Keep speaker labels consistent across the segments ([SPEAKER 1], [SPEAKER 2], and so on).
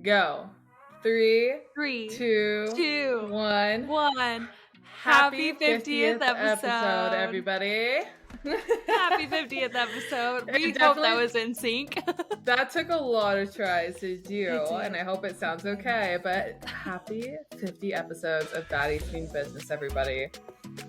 [SPEAKER 1] Go. 3,
[SPEAKER 2] Three,
[SPEAKER 1] 2,
[SPEAKER 2] two,
[SPEAKER 1] 1.
[SPEAKER 2] one.
[SPEAKER 1] Happy
[SPEAKER 2] Happy 50th
[SPEAKER 1] 50th episode,
[SPEAKER 2] episode.
[SPEAKER 1] everybody.
[SPEAKER 2] Happy 50th episode. We
[SPEAKER 1] It
[SPEAKER 2] hope that
[SPEAKER 1] definitely
[SPEAKER 2] was in sync.
[SPEAKER 1] that took a lot of tries to do,
[SPEAKER 2] It
[SPEAKER 1] and I
[SPEAKER 2] did.
[SPEAKER 1] hope it sounds okay. But happy 50 episodes of Baddies Mean Business, everybody.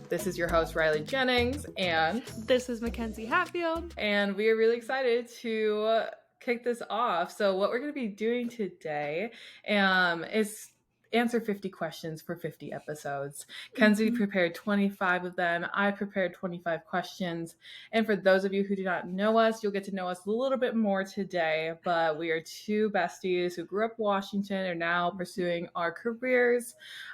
[SPEAKER 1] This is your host, Riley Jennings, and
[SPEAKER 2] This is Mackenzie Hatfield.
[SPEAKER 1] we are really excited to kick this off. So what we're going to be doing today is answer 50 questions for 50 episodes. Kenzie prepared 25 of them. I prepared 25 questions. And for those of you who do not know us, you'll get to know us a little bit more today. But we are two besties who grew up in Washington and are now pursuing our careers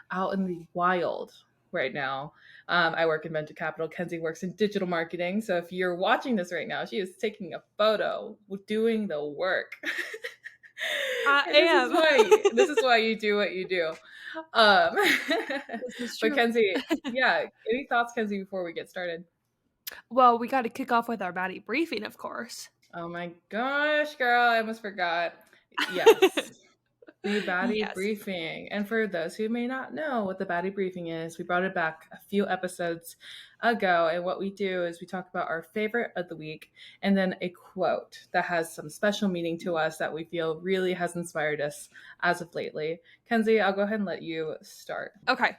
[SPEAKER 1] out in the wild right now. I work in venture capital. Kenzie works in digital marketing. So if you're watching this right now, she is taking a photo, doing the work. This is why you do what you do.
[SPEAKER 2] This is
[SPEAKER 1] But
[SPEAKER 2] true.
[SPEAKER 1] Kenzie, any thoughts, Kenzie, before we get started?
[SPEAKER 2] Well, we got to kick off with our Baddie Briefing, of course.
[SPEAKER 1] Oh my gosh, girl, I almost forgot. Yes. The Baddie
[SPEAKER 2] Yes.
[SPEAKER 1] Briefing. And for those who may not know what the Baddie Briefing is, we brought it back a few episodes ago. And what we do is we talk about our favorite of the week and then a quote that has some special meaning to us that we feel really has inspired us as of lately. Kenzie, I'll go ahead and let you start.
[SPEAKER 2] Okay.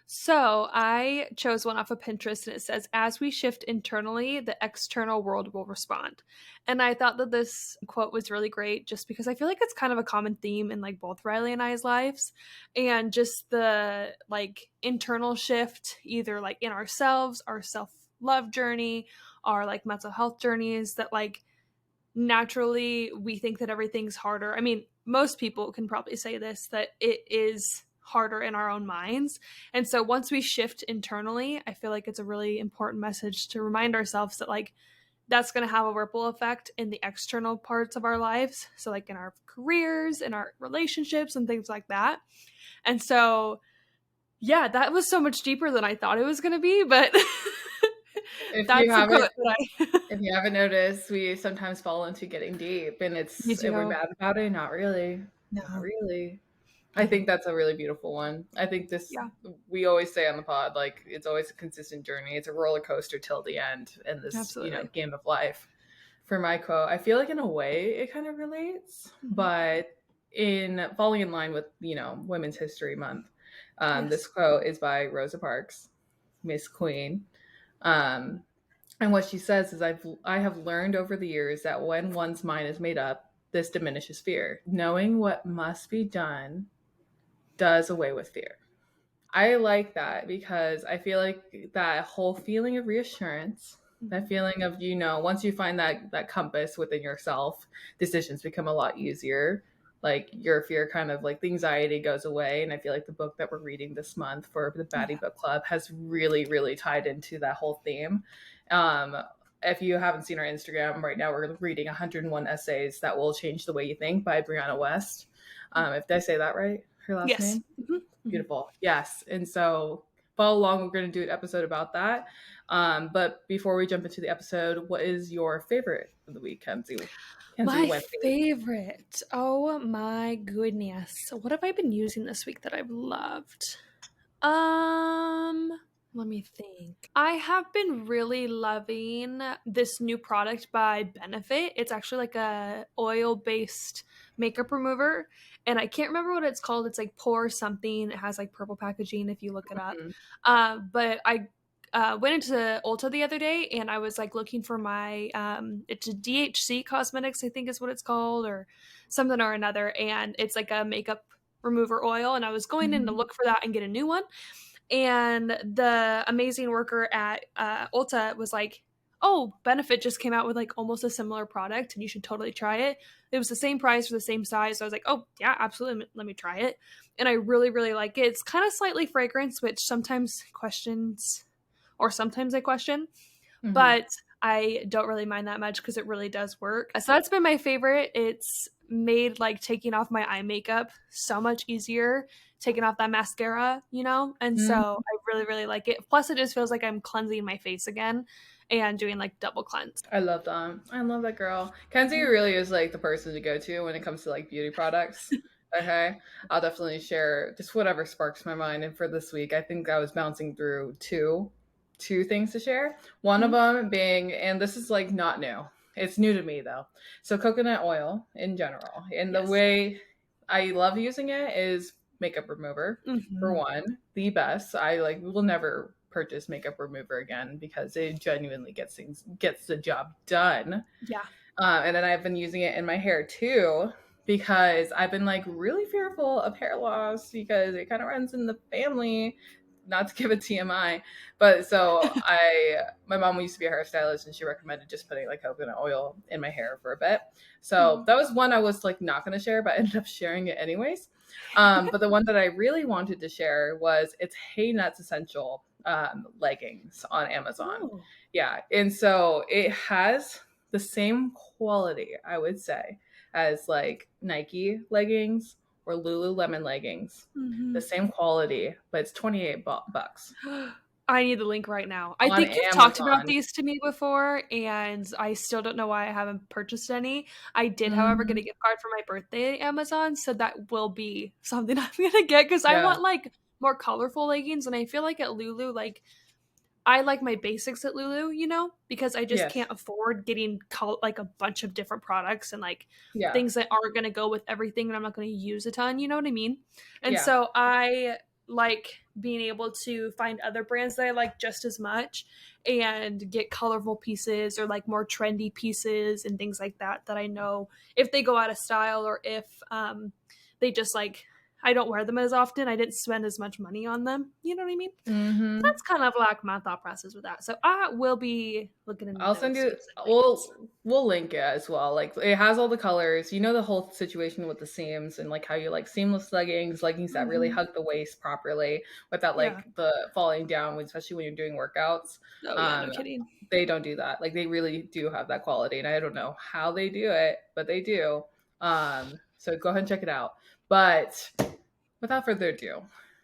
[SPEAKER 2] So I chose one off of Pinterest and it says, as we shift internally, the external world will respond. And I thought that this quote was really great just because I feel like it's kind of a common theme in like both Riley and I's lives. And just the like internal shift, either like in ourselves, our self-love journey, our like mental health journeys that like naturally we think that everything's harder. I mean, most people can probably say this, that it is harder in our own minds. And so once we shift internally, I feel like it's a really important message to remind ourselves that like that's going to have a ripple effect in the external parts of our lives. So like in our careers, in our relationships and things like that. And so yeah, that was so much deeper than I thought it was going to be, but
[SPEAKER 1] If
[SPEAKER 2] that's
[SPEAKER 1] you
[SPEAKER 2] the quote
[SPEAKER 1] haven't
[SPEAKER 2] that
[SPEAKER 1] if you haven't noticed, we sometimes fall into getting deep and we're mad about it. Not really. Not really. I think that's a really beautiful one. I think
[SPEAKER 2] Yeah.
[SPEAKER 1] we always say on the pod, like it's always a consistent journey. It's a roller coaster till the end in this,
[SPEAKER 2] Absolutely.
[SPEAKER 1] game of life. For my quote, I feel like in a way it kind of relates, but in falling in line with, Women's History Month,
[SPEAKER 2] Yes.
[SPEAKER 1] this quote is by Rosa Parks, Miss Queen. And what she says is, I have learned over the years that when one's mind is made up, this diminishes fear. Knowing what must be done does away with fear. I like that because I feel like that whole feeling of reassurance, that feeling of, once you find that compass within yourself, decisions become a lot easier. Like your fear kind of like the anxiety goes away. And I feel like the book that we're reading this month for the Baddie Book Club has really, really tied into that whole theme. If you haven't seen our Instagram right now, we're reading 101 Essays That Will Change the Way You Think by Brianna West. Did I say that right? Her last name? Beautiful. Yes. And so follow along. We're going to do an episode about that. But before we jump into the episode, what is your favorite of the week, Kenzie?
[SPEAKER 2] My favorite. Oh my goodness. What have I been using this week that I've loved? Let me think. I have been really loving this new product by Benefit. It's actually like a oil-based makeup remover, and I can't remember what it's called. It's like Pore something. It has like purple packaging if you look it up. But I went into Ulta the other day and I was like looking for my it's a DHC Cosmetics, I think is what it's called, or something or another, and it's like a makeup remover oil, and I was going in to look for that and get a new one, and the amazing worker at Ulta was like, oh, Benefit just came out with like almost a similar product and you should totally try it. It was the same price for the same size. So I was like, oh yeah, absolutely, let me try it. And I really, really like it. It's kind of slightly fragrance, which sometimes I question, but I don't really mind that much because it really does work. So that's been my favorite. It's made like taking off my eye makeup so much easier, taking off that mascara, and so I really, really like it. Plus it just feels like I'm cleansing my face again and doing like double cleanse.
[SPEAKER 1] I love that. I love that girl. Kenzie really is like the person to go to when it comes to like beauty products. Okay. I'll definitely share just whatever sparks my mind. And for this week, I think I was bouncing through two things to share. One of
[SPEAKER 2] Mhm.
[SPEAKER 1] them being, and this is like not new. It's new to me though. So coconut oil in general. And the
[SPEAKER 2] Yes.
[SPEAKER 1] way I love using it is makeup remover for
[SPEAKER 2] Mhm.
[SPEAKER 1] one, the best. I like will never purchase makeup remover again because it genuinely gets the job done.
[SPEAKER 2] Yeah.
[SPEAKER 1] And then I've been using it in my hair too because I've been like really fearful of hair loss because it kind of runs in the family. Not to give it TMI, but so my mom used to be a hairstylist and she recommended just putting like coconut oil in my hair for a bit. So
[SPEAKER 2] Mhm.
[SPEAKER 1] that was one I was like not going to share, but I ended up sharing it anyways. But the one that I really wanted to share was it's Hey Nuts Essential leggings on Amazon.
[SPEAKER 2] Oh.
[SPEAKER 1] Yeah. And so it has the same quality, I would say, as like Nike leggings or Lululemon leggings. The
[SPEAKER 2] Mhm.
[SPEAKER 1] same quality, but it's 28 bucks
[SPEAKER 2] I need the link right now. I
[SPEAKER 1] on
[SPEAKER 2] think you've talked about
[SPEAKER 1] Amazon.
[SPEAKER 2] these to me before, and I still don't know why I haven't purchased any. I did, however, get a
[SPEAKER 1] Hmm.
[SPEAKER 2] gift card for my birthday at Amazon, so that will be something I'm gonna get because I
[SPEAKER 1] Yeah.
[SPEAKER 2] want like more colorful leggings, and I feel like at Lulu, like I like my basics at Lulu, because I just
[SPEAKER 1] Yes.
[SPEAKER 2] can't afford getting like a bunch of different products and like
[SPEAKER 1] Yeah.
[SPEAKER 2] things that aren't going to go with everything and I'm not going to use a ton, you know what I mean? And
[SPEAKER 1] Yeah.
[SPEAKER 2] so I like being able to find other brands that I like just as much and get colorful pieces or like more trendy pieces and things like that I know if they go out of style or if they just like I don't wear them as often, I didn't spend as much money on them. You know what I mean?
[SPEAKER 1] Hmm.
[SPEAKER 2] That's kind of like my thought process with that. So I will be looking into
[SPEAKER 1] I'll send
[SPEAKER 2] those
[SPEAKER 1] you.
[SPEAKER 2] specific leggings.
[SPEAKER 1] We'll link it as well. Like it has all the colors. You know the whole situation with the seams and like how you like seamless leggings that really
[SPEAKER 2] Hmm.
[SPEAKER 1] hug the waist properly without
[SPEAKER 2] Yeah.
[SPEAKER 1] like the falling down, especially when you're doing workouts.
[SPEAKER 2] Oh yeah, no
[SPEAKER 1] Um,
[SPEAKER 2] kidding.
[SPEAKER 1] they don't do that. Like they really do have that quality, and I don't know how they do it, but they do. So go ahead and check it out. But without further ado,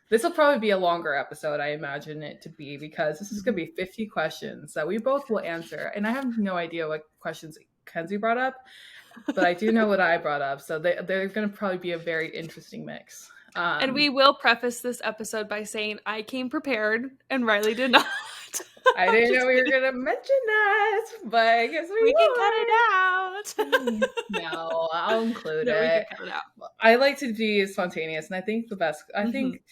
[SPEAKER 1] this will probably be a longer episode, I imagine it to be, because this is going to
[SPEAKER 2] Hmm.
[SPEAKER 1] be 50 questions that we both will answer. And I have no idea what questions Kenzie brought up, but I do know what I brought up. So they're going to probably be a very interesting mix.
[SPEAKER 2] And we will preface this episode by saying I came prepared and Riley did not.
[SPEAKER 1] I
[SPEAKER 2] I'm
[SPEAKER 1] didn't know
[SPEAKER 2] just
[SPEAKER 1] we were
[SPEAKER 2] kidding.
[SPEAKER 1] going to mention that, but I guess
[SPEAKER 2] We can cut it
[SPEAKER 1] we
[SPEAKER 2] out.
[SPEAKER 1] would. No, I'll include
[SPEAKER 2] No, we can
[SPEAKER 1] it.
[SPEAKER 2] cut it out.
[SPEAKER 1] I like to be spontaneous, and I
[SPEAKER 2] Hmm.
[SPEAKER 1] think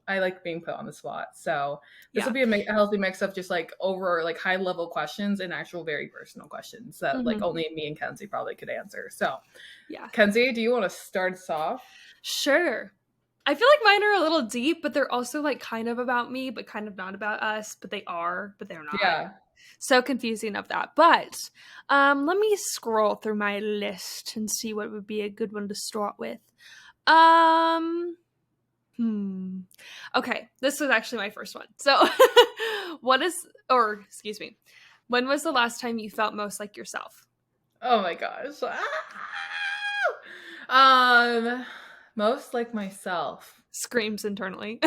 [SPEAKER 1] I like being put on the spot. So this will
[SPEAKER 2] Yeah.
[SPEAKER 1] be a healthy mix of just like over like high level questions and actual very personal questions that like
[SPEAKER 2] Hmm.
[SPEAKER 1] only me and Kenzie probably could answer. So
[SPEAKER 2] Yeah.
[SPEAKER 1] Kenzie, do you want to start us off?
[SPEAKER 2] Sure. I feel like mine are a little deep, but they're also like kind of about me, but kind of not about us, but they are, but they're not.
[SPEAKER 1] Yeah.
[SPEAKER 2] So confusing of that. But let me scroll through my list and see what would be a good one to start with. Um hmm. Okay, this was actually my first one. So excuse me. When was the last time you felt most like yourself?
[SPEAKER 1] Oh my gosh. Um, most like myself.
[SPEAKER 2] Screams internally.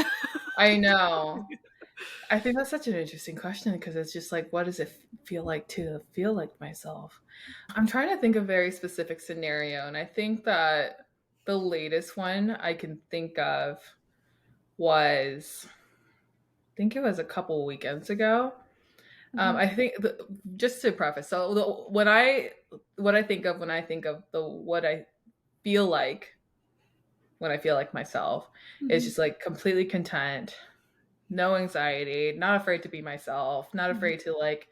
[SPEAKER 1] I know. I think that's such an interesting question because it's just like, what does it feel like to feel like myself? I'm trying to think of a very specific scenario, and I think that the latest one I can think of was, I think it was a couple weekends ago.
[SPEAKER 2] Mhm.
[SPEAKER 1] I think just to preface, so what I think of when I think of the what I feel like when I feel like myself is
[SPEAKER 2] Mhm.
[SPEAKER 1] just like completely content, no anxiety, not afraid to be myself, not
[SPEAKER 2] Mhm.
[SPEAKER 1] afraid to like,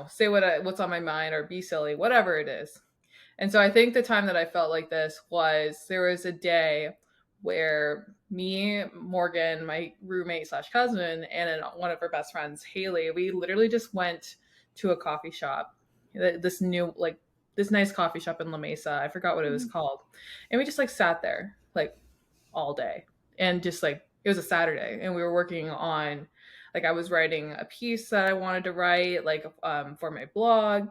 [SPEAKER 1] say what's on my mind or be silly, whatever it is. And so I think the time that I felt like this was there was a day where me, Morgan, my roommate slash cousin, and one of her best friends, Haley, we literally just went to a coffee shop, this new like this nice coffee shop in La Mesa. I forgot what it was
[SPEAKER 2] Mhm.
[SPEAKER 1] called, and we just like sat there like all day, and just like it was a Saturday, and we were working on like I was writing a piece that I wanted to write like for my blog.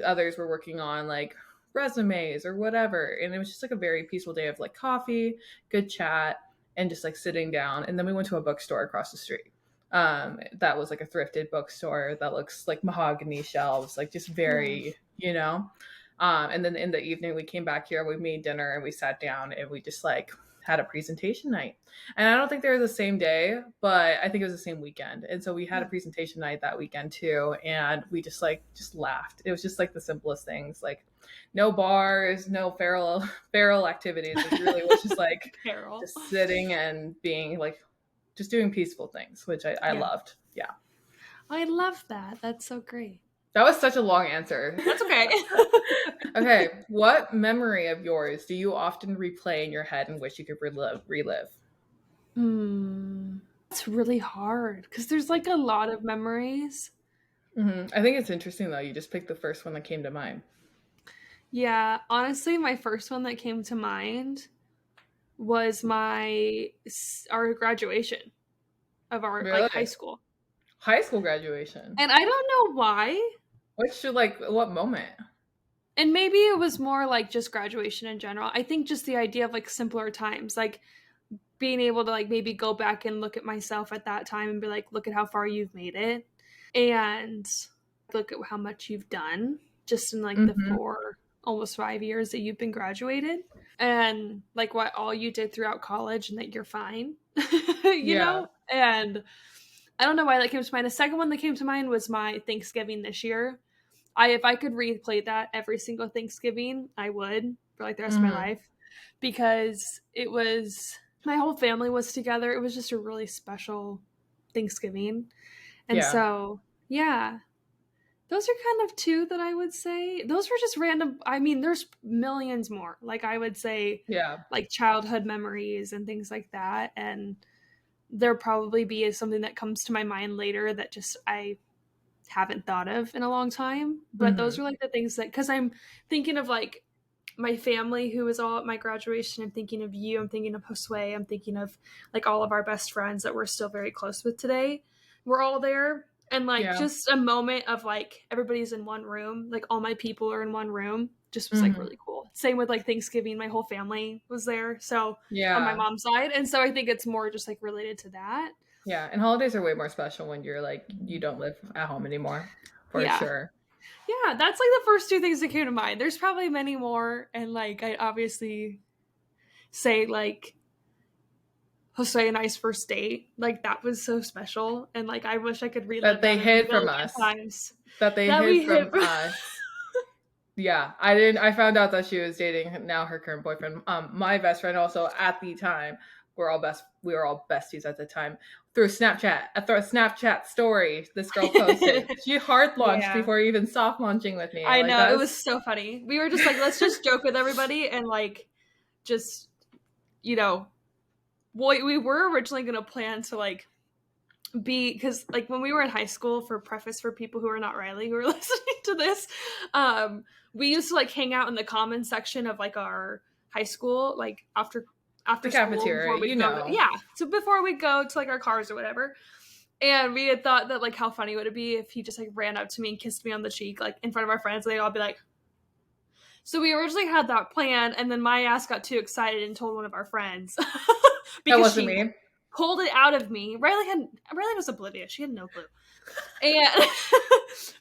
[SPEAKER 1] Others were working on like resumes or whatever. And it was just like a very peaceful day of like coffee, good chat, and just like sitting down. And then we went to a bookstore across the street. That was like a thrifted bookstore that looks like mahogany shelves, like just
[SPEAKER 2] Nice.
[SPEAKER 1] very. And then in the evening, we came back here, we made dinner, and we sat down and we just like had a presentation night. And I don't think they were the same day, but I think it was the same weekend. And so we had a presentation night that weekend too. And we just laughed. It was just like the simplest things, like no bars, no feral activities. It really was just like
[SPEAKER 2] Carol.
[SPEAKER 1] just sitting and being like, just doing peaceful things, which I loved. Yeah.
[SPEAKER 2] I love that. That's so great.
[SPEAKER 1] That was such a long answer.
[SPEAKER 2] That's okay.
[SPEAKER 1] Okay. What memory of yours do you often replay in your head and wish you could relive?
[SPEAKER 2] It's really hard because there's like a lot of memories.
[SPEAKER 1] I think it's interesting though. You just picked the first one that came to mind.
[SPEAKER 2] Yeah, honestly, my first one that came to mind was our graduation of our
[SPEAKER 1] Really?
[SPEAKER 2] like high school.
[SPEAKER 1] High school graduation.
[SPEAKER 2] And I don't know why.
[SPEAKER 1] What moment?
[SPEAKER 2] And maybe it was more like just graduation in general. I think just the idea of like simpler times, like being able to like maybe go back and look at myself at that time and be like, look at how far you've made it. And look at how much you've done just in like the almost 5 years that you've been graduated, and like what all you did throughout college, and that you're fine, you know? And I don't know why that came to mind. The second one that came to mind was my Thanksgiving this year. If I could replay that every single Thanksgiving, I would for like the rest of my life, because it was, my whole family was together. It was just a really special Thanksgiving. And so, yeah, those are kind of two that I would say. Those were just random. I mean, there's millions more. Like I would say, like childhood memories and things like that. And there'll probably be something that comes to my mind later that just I haven't thought of in a long time. But those are like the things that, because I'm thinking of like my family who was all at my graduation. I'm thinking of you. I'm thinking of Josue. I'm thinking of like all of our best friends that we're still very close with today. We're all there. And like just a moment of like everybody's in one room, like all my people are in one room, just was like really cool. Same with like Thanksgiving, my whole family was there. So on my mom's side. And so I think it's more just like related to that.
[SPEAKER 1] Yeah. And holidays are way more special when you're like, you don't live at home anymore, for sure.
[SPEAKER 2] Yeah. That's like the first two things that came to mind. There's probably many more. And like, I obviously say like, Josue and I's first date, like that was so special, and like I wish I could relive
[SPEAKER 1] that they hid from us. That they hid from us. Yeah, I found out that she was dating now her current boyfriend. My best friend also at the time. We were all besties at the time. Through Snapchat, a Snapchat story this girl posted. She hard launched before even soft launching with me.
[SPEAKER 2] I know, it was so funny. We were just like, let's just joke with everybody and like just, you know. Well, we were originally going to plan to like be, because like when we were in high school, for preface for people who are not Riley who are listening to this, we used to like hang out in the comments section of like our high school, like after
[SPEAKER 1] the cafeteria, you know.
[SPEAKER 2] So before we go to like our cars or whatever. And we had thought that like how funny would it be if he just like ran up to me and kissed me on the cheek like in front of our friends, and they'd all be like. So we originally had that plan, and then my ass got too excited and told one of our friends.
[SPEAKER 1] Because that wasn't me.
[SPEAKER 2] Pulled it out of me. Riley was oblivious. She had no clue. And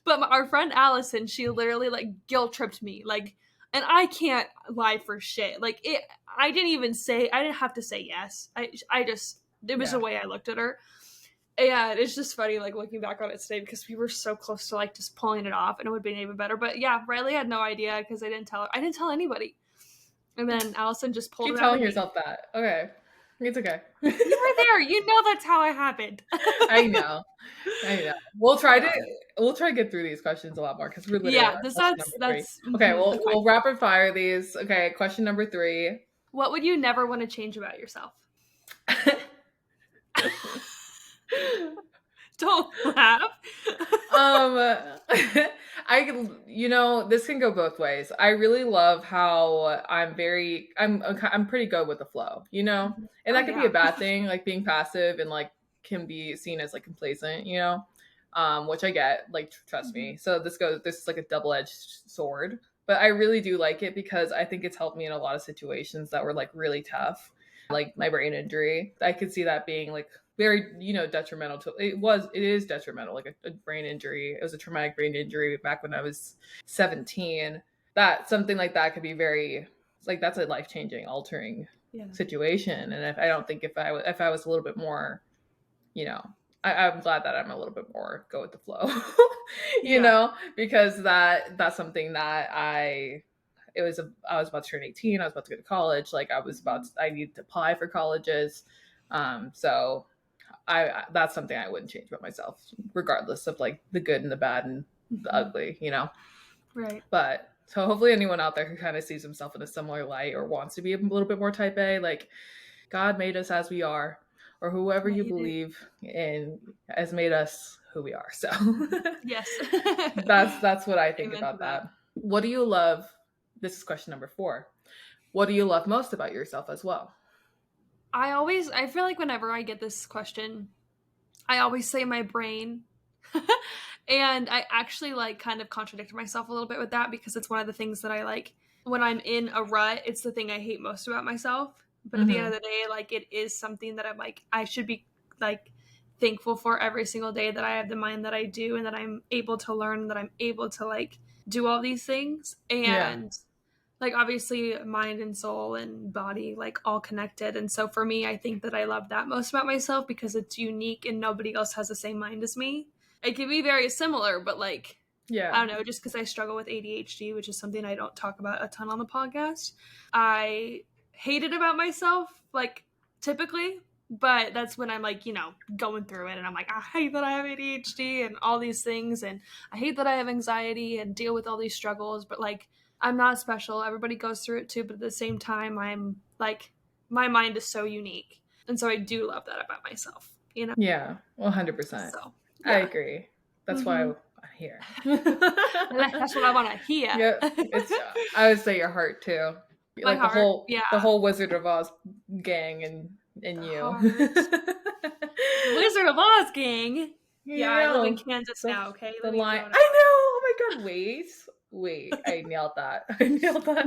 [SPEAKER 2] but our friend Allison, she literally like guilt tripped me. Like, and I can't lie for shit. Like I didn't have to say yes. It was the way I looked at her. And it's just funny, like, looking back on it today, because we were so close to, like, just pulling it off, and it would have been even better. But, yeah, Riley had no idea, because I didn't tell her. I didn't tell anybody. And then Allison just pulled it out.
[SPEAKER 1] Keep telling yourself that. Okay. It's okay.
[SPEAKER 2] You were there. You know that's how it happened.
[SPEAKER 1] I know. We'll try to get through these questions a lot more, because we're literally that's okay. We'll rapid fire these. Okay, question number 3.
[SPEAKER 2] What would you never want to change about yourself? Don't laugh.
[SPEAKER 1] This can go both ways. I really love how I'm pretty good with the flow, you know, and that could be a bad thing, like being passive and like can be seen as like complacent, you know, which I get, like, trust me. So this is like a double-edged sword, but I really do like it because I think it's helped me in a lot of situations that were like really tough, like my brain injury. I could see that being like very, detrimental to it is detrimental, like a brain injury. It was a traumatic brain injury back when I was 17. that something like that could be very, like, that's a life-changing, altering situation. And if I don't think if I was a little bit more, you know, I'm glad that I'm a little bit more go with the flow, because that's something that I was about to turn 18. I was about to go to college. Like I needed to apply for colleges. So that's something I wouldn't change about myself, regardless of like the good and the bad and the ugly,
[SPEAKER 2] Right.
[SPEAKER 1] But so hopefully anyone out there who kind of sees himself in a similar light or wants to be a little bit more type A, like God made us as we are, or whoever you believe in has made us who we are. So
[SPEAKER 2] yes,
[SPEAKER 1] that's what I think about that. What do you love? This is question number 4. What do you love most about yourself as well?
[SPEAKER 2] I feel like whenever I get this question, I always say my brain. And I actually like kind of contradict myself a little bit with that, because it's one of the things that I like when I'm in a rut. It's the thing I hate most about myself. But at the end of the day, like, it is something that I'm like, I should be like thankful for every single day, that I have the mind that I do, and that I'm able to learn, and that I'm able to like do all these things. And like, obviously mind and soul and body, like, all connected. And so for me, I think that I love that most about myself, because it's unique and nobody else has the same mind as me. It can be very similar, but like, I don't know, just because I struggle with ADHD, which is something I don't talk about a ton on the podcast. I hate it about myself, like, typically, but that's when I'm like, going through it, and I'm like, I hate that I have ADHD and all these things, and I hate that I have anxiety and deal with all these struggles, but like, I'm not special. Everybody goes through it too, but at the same time, I'm like, my mind is so unique, and so I do love that about myself,
[SPEAKER 1] Yeah, 100%.
[SPEAKER 2] So
[SPEAKER 1] I agree. That's why I'm here.
[SPEAKER 2] That's what I want to hear.
[SPEAKER 1] Yeah, I would say your heart too.
[SPEAKER 2] My
[SPEAKER 1] like
[SPEAKER 2] heart,
[SPEAKER 1] the whole Wizard of Oz gang and you.
[SPEAKER 2] Wizard of Oz gang. Yeah, I live in Kansas now. Okay,
[SPEAKER 1] the line. I know. Oh my god! Wait! I nailed that.
[SPEAKER 2] You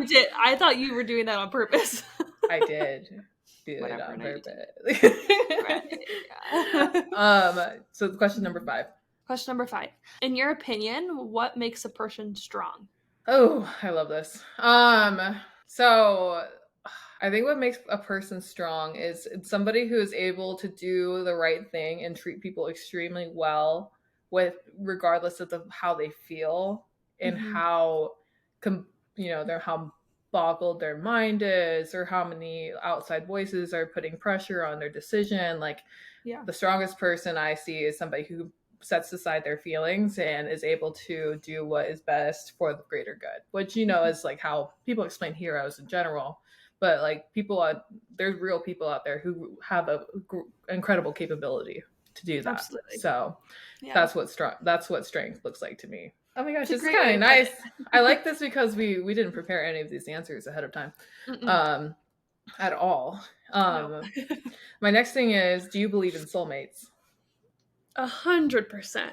[SPEAKER 2] did. I thought you were doing that on purpose.
[SPEAKER 1] I did do it on purpose. So question number 5.
[SPEAKER 2] Question number 5. In your opinion, what makes a person strong?
[SPEAKER 1] Oh, I love this. So I think what makes a person strong is somebody who is able to do the right thing and treat people extremely well, regardless of how they feel and how how boggled their mind is, or how many outside voices are putting pressure on their decision. Like, the strongest person I see is somebody who sets aside their feelings and is able to do what is best for the greater good, which is like how people explain heroes in general. But like, there's real people out there who have a incredible capability to do that. Absolutely. So that's what strength looks like to me. Oh my gosh, this is kind of nice. I like this because we didn't prepare any of these answers ahead of time at all. No. My next thing is, do you believe in soulmates?
[SPEAKER 2] 100%.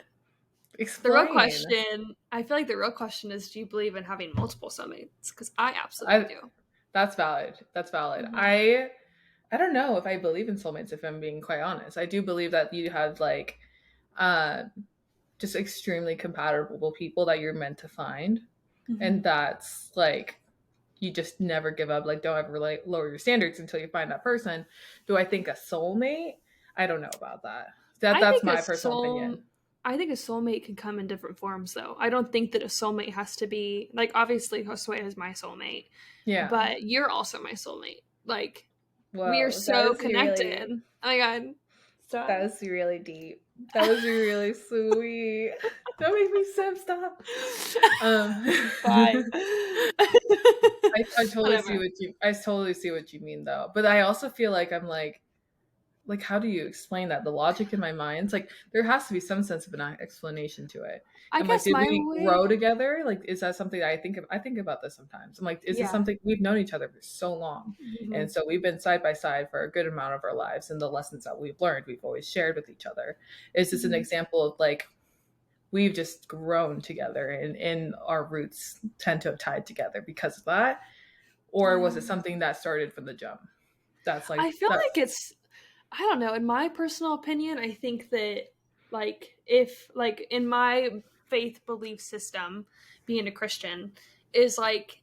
[SPEAKER 2] The real question, I feel like the real question is, do you believe in having multiple soulmates? Because I absolutely do.
[SPEAKER 1] That's valid. I don't know if I believe in soulmates, if I'm being quite honest. I do believe that you have like just extremely compatible people that you're meant to find. And that's like, you just never give up. Like, don't ever like lower your standards until you find that person. Do I think a soulmate? I don't know about that. That's my personal opinion.
[SPEAKER 2] I think a soulmate can come in different forms, though. I don't think that a soulmate has to be, like, obviously Josue is my soulmate. Yeah. But you're also my soulmate. Like, we are so connected. Oh my god.
[SPEAKER 1] Stop. That was really deep. That was really sweet. Don't make me simp. Stop. Bye. I totally see what you mean, though. But I also feel like I'm like, how do you explain that? The logic in my mind, it's like, there has to be some sense of an explanation to it. I guess like, did we grow together? Like, is that something that I think about this sometimes? I'm like, is this something we've known each other for so long? And so we've been side by side for a good amount of our lives, and the lessons that we've learned, we've always shared with each other. Is this an example of like, we've just grown together and our roots tend to have tied together because of that? Or was it something that started from the jump? That's like,
[SPEAKER 2] I feel like it's, I don't know. In my personal opinion, I think that, like, if, like, in my faith belief system, being a Christian, is like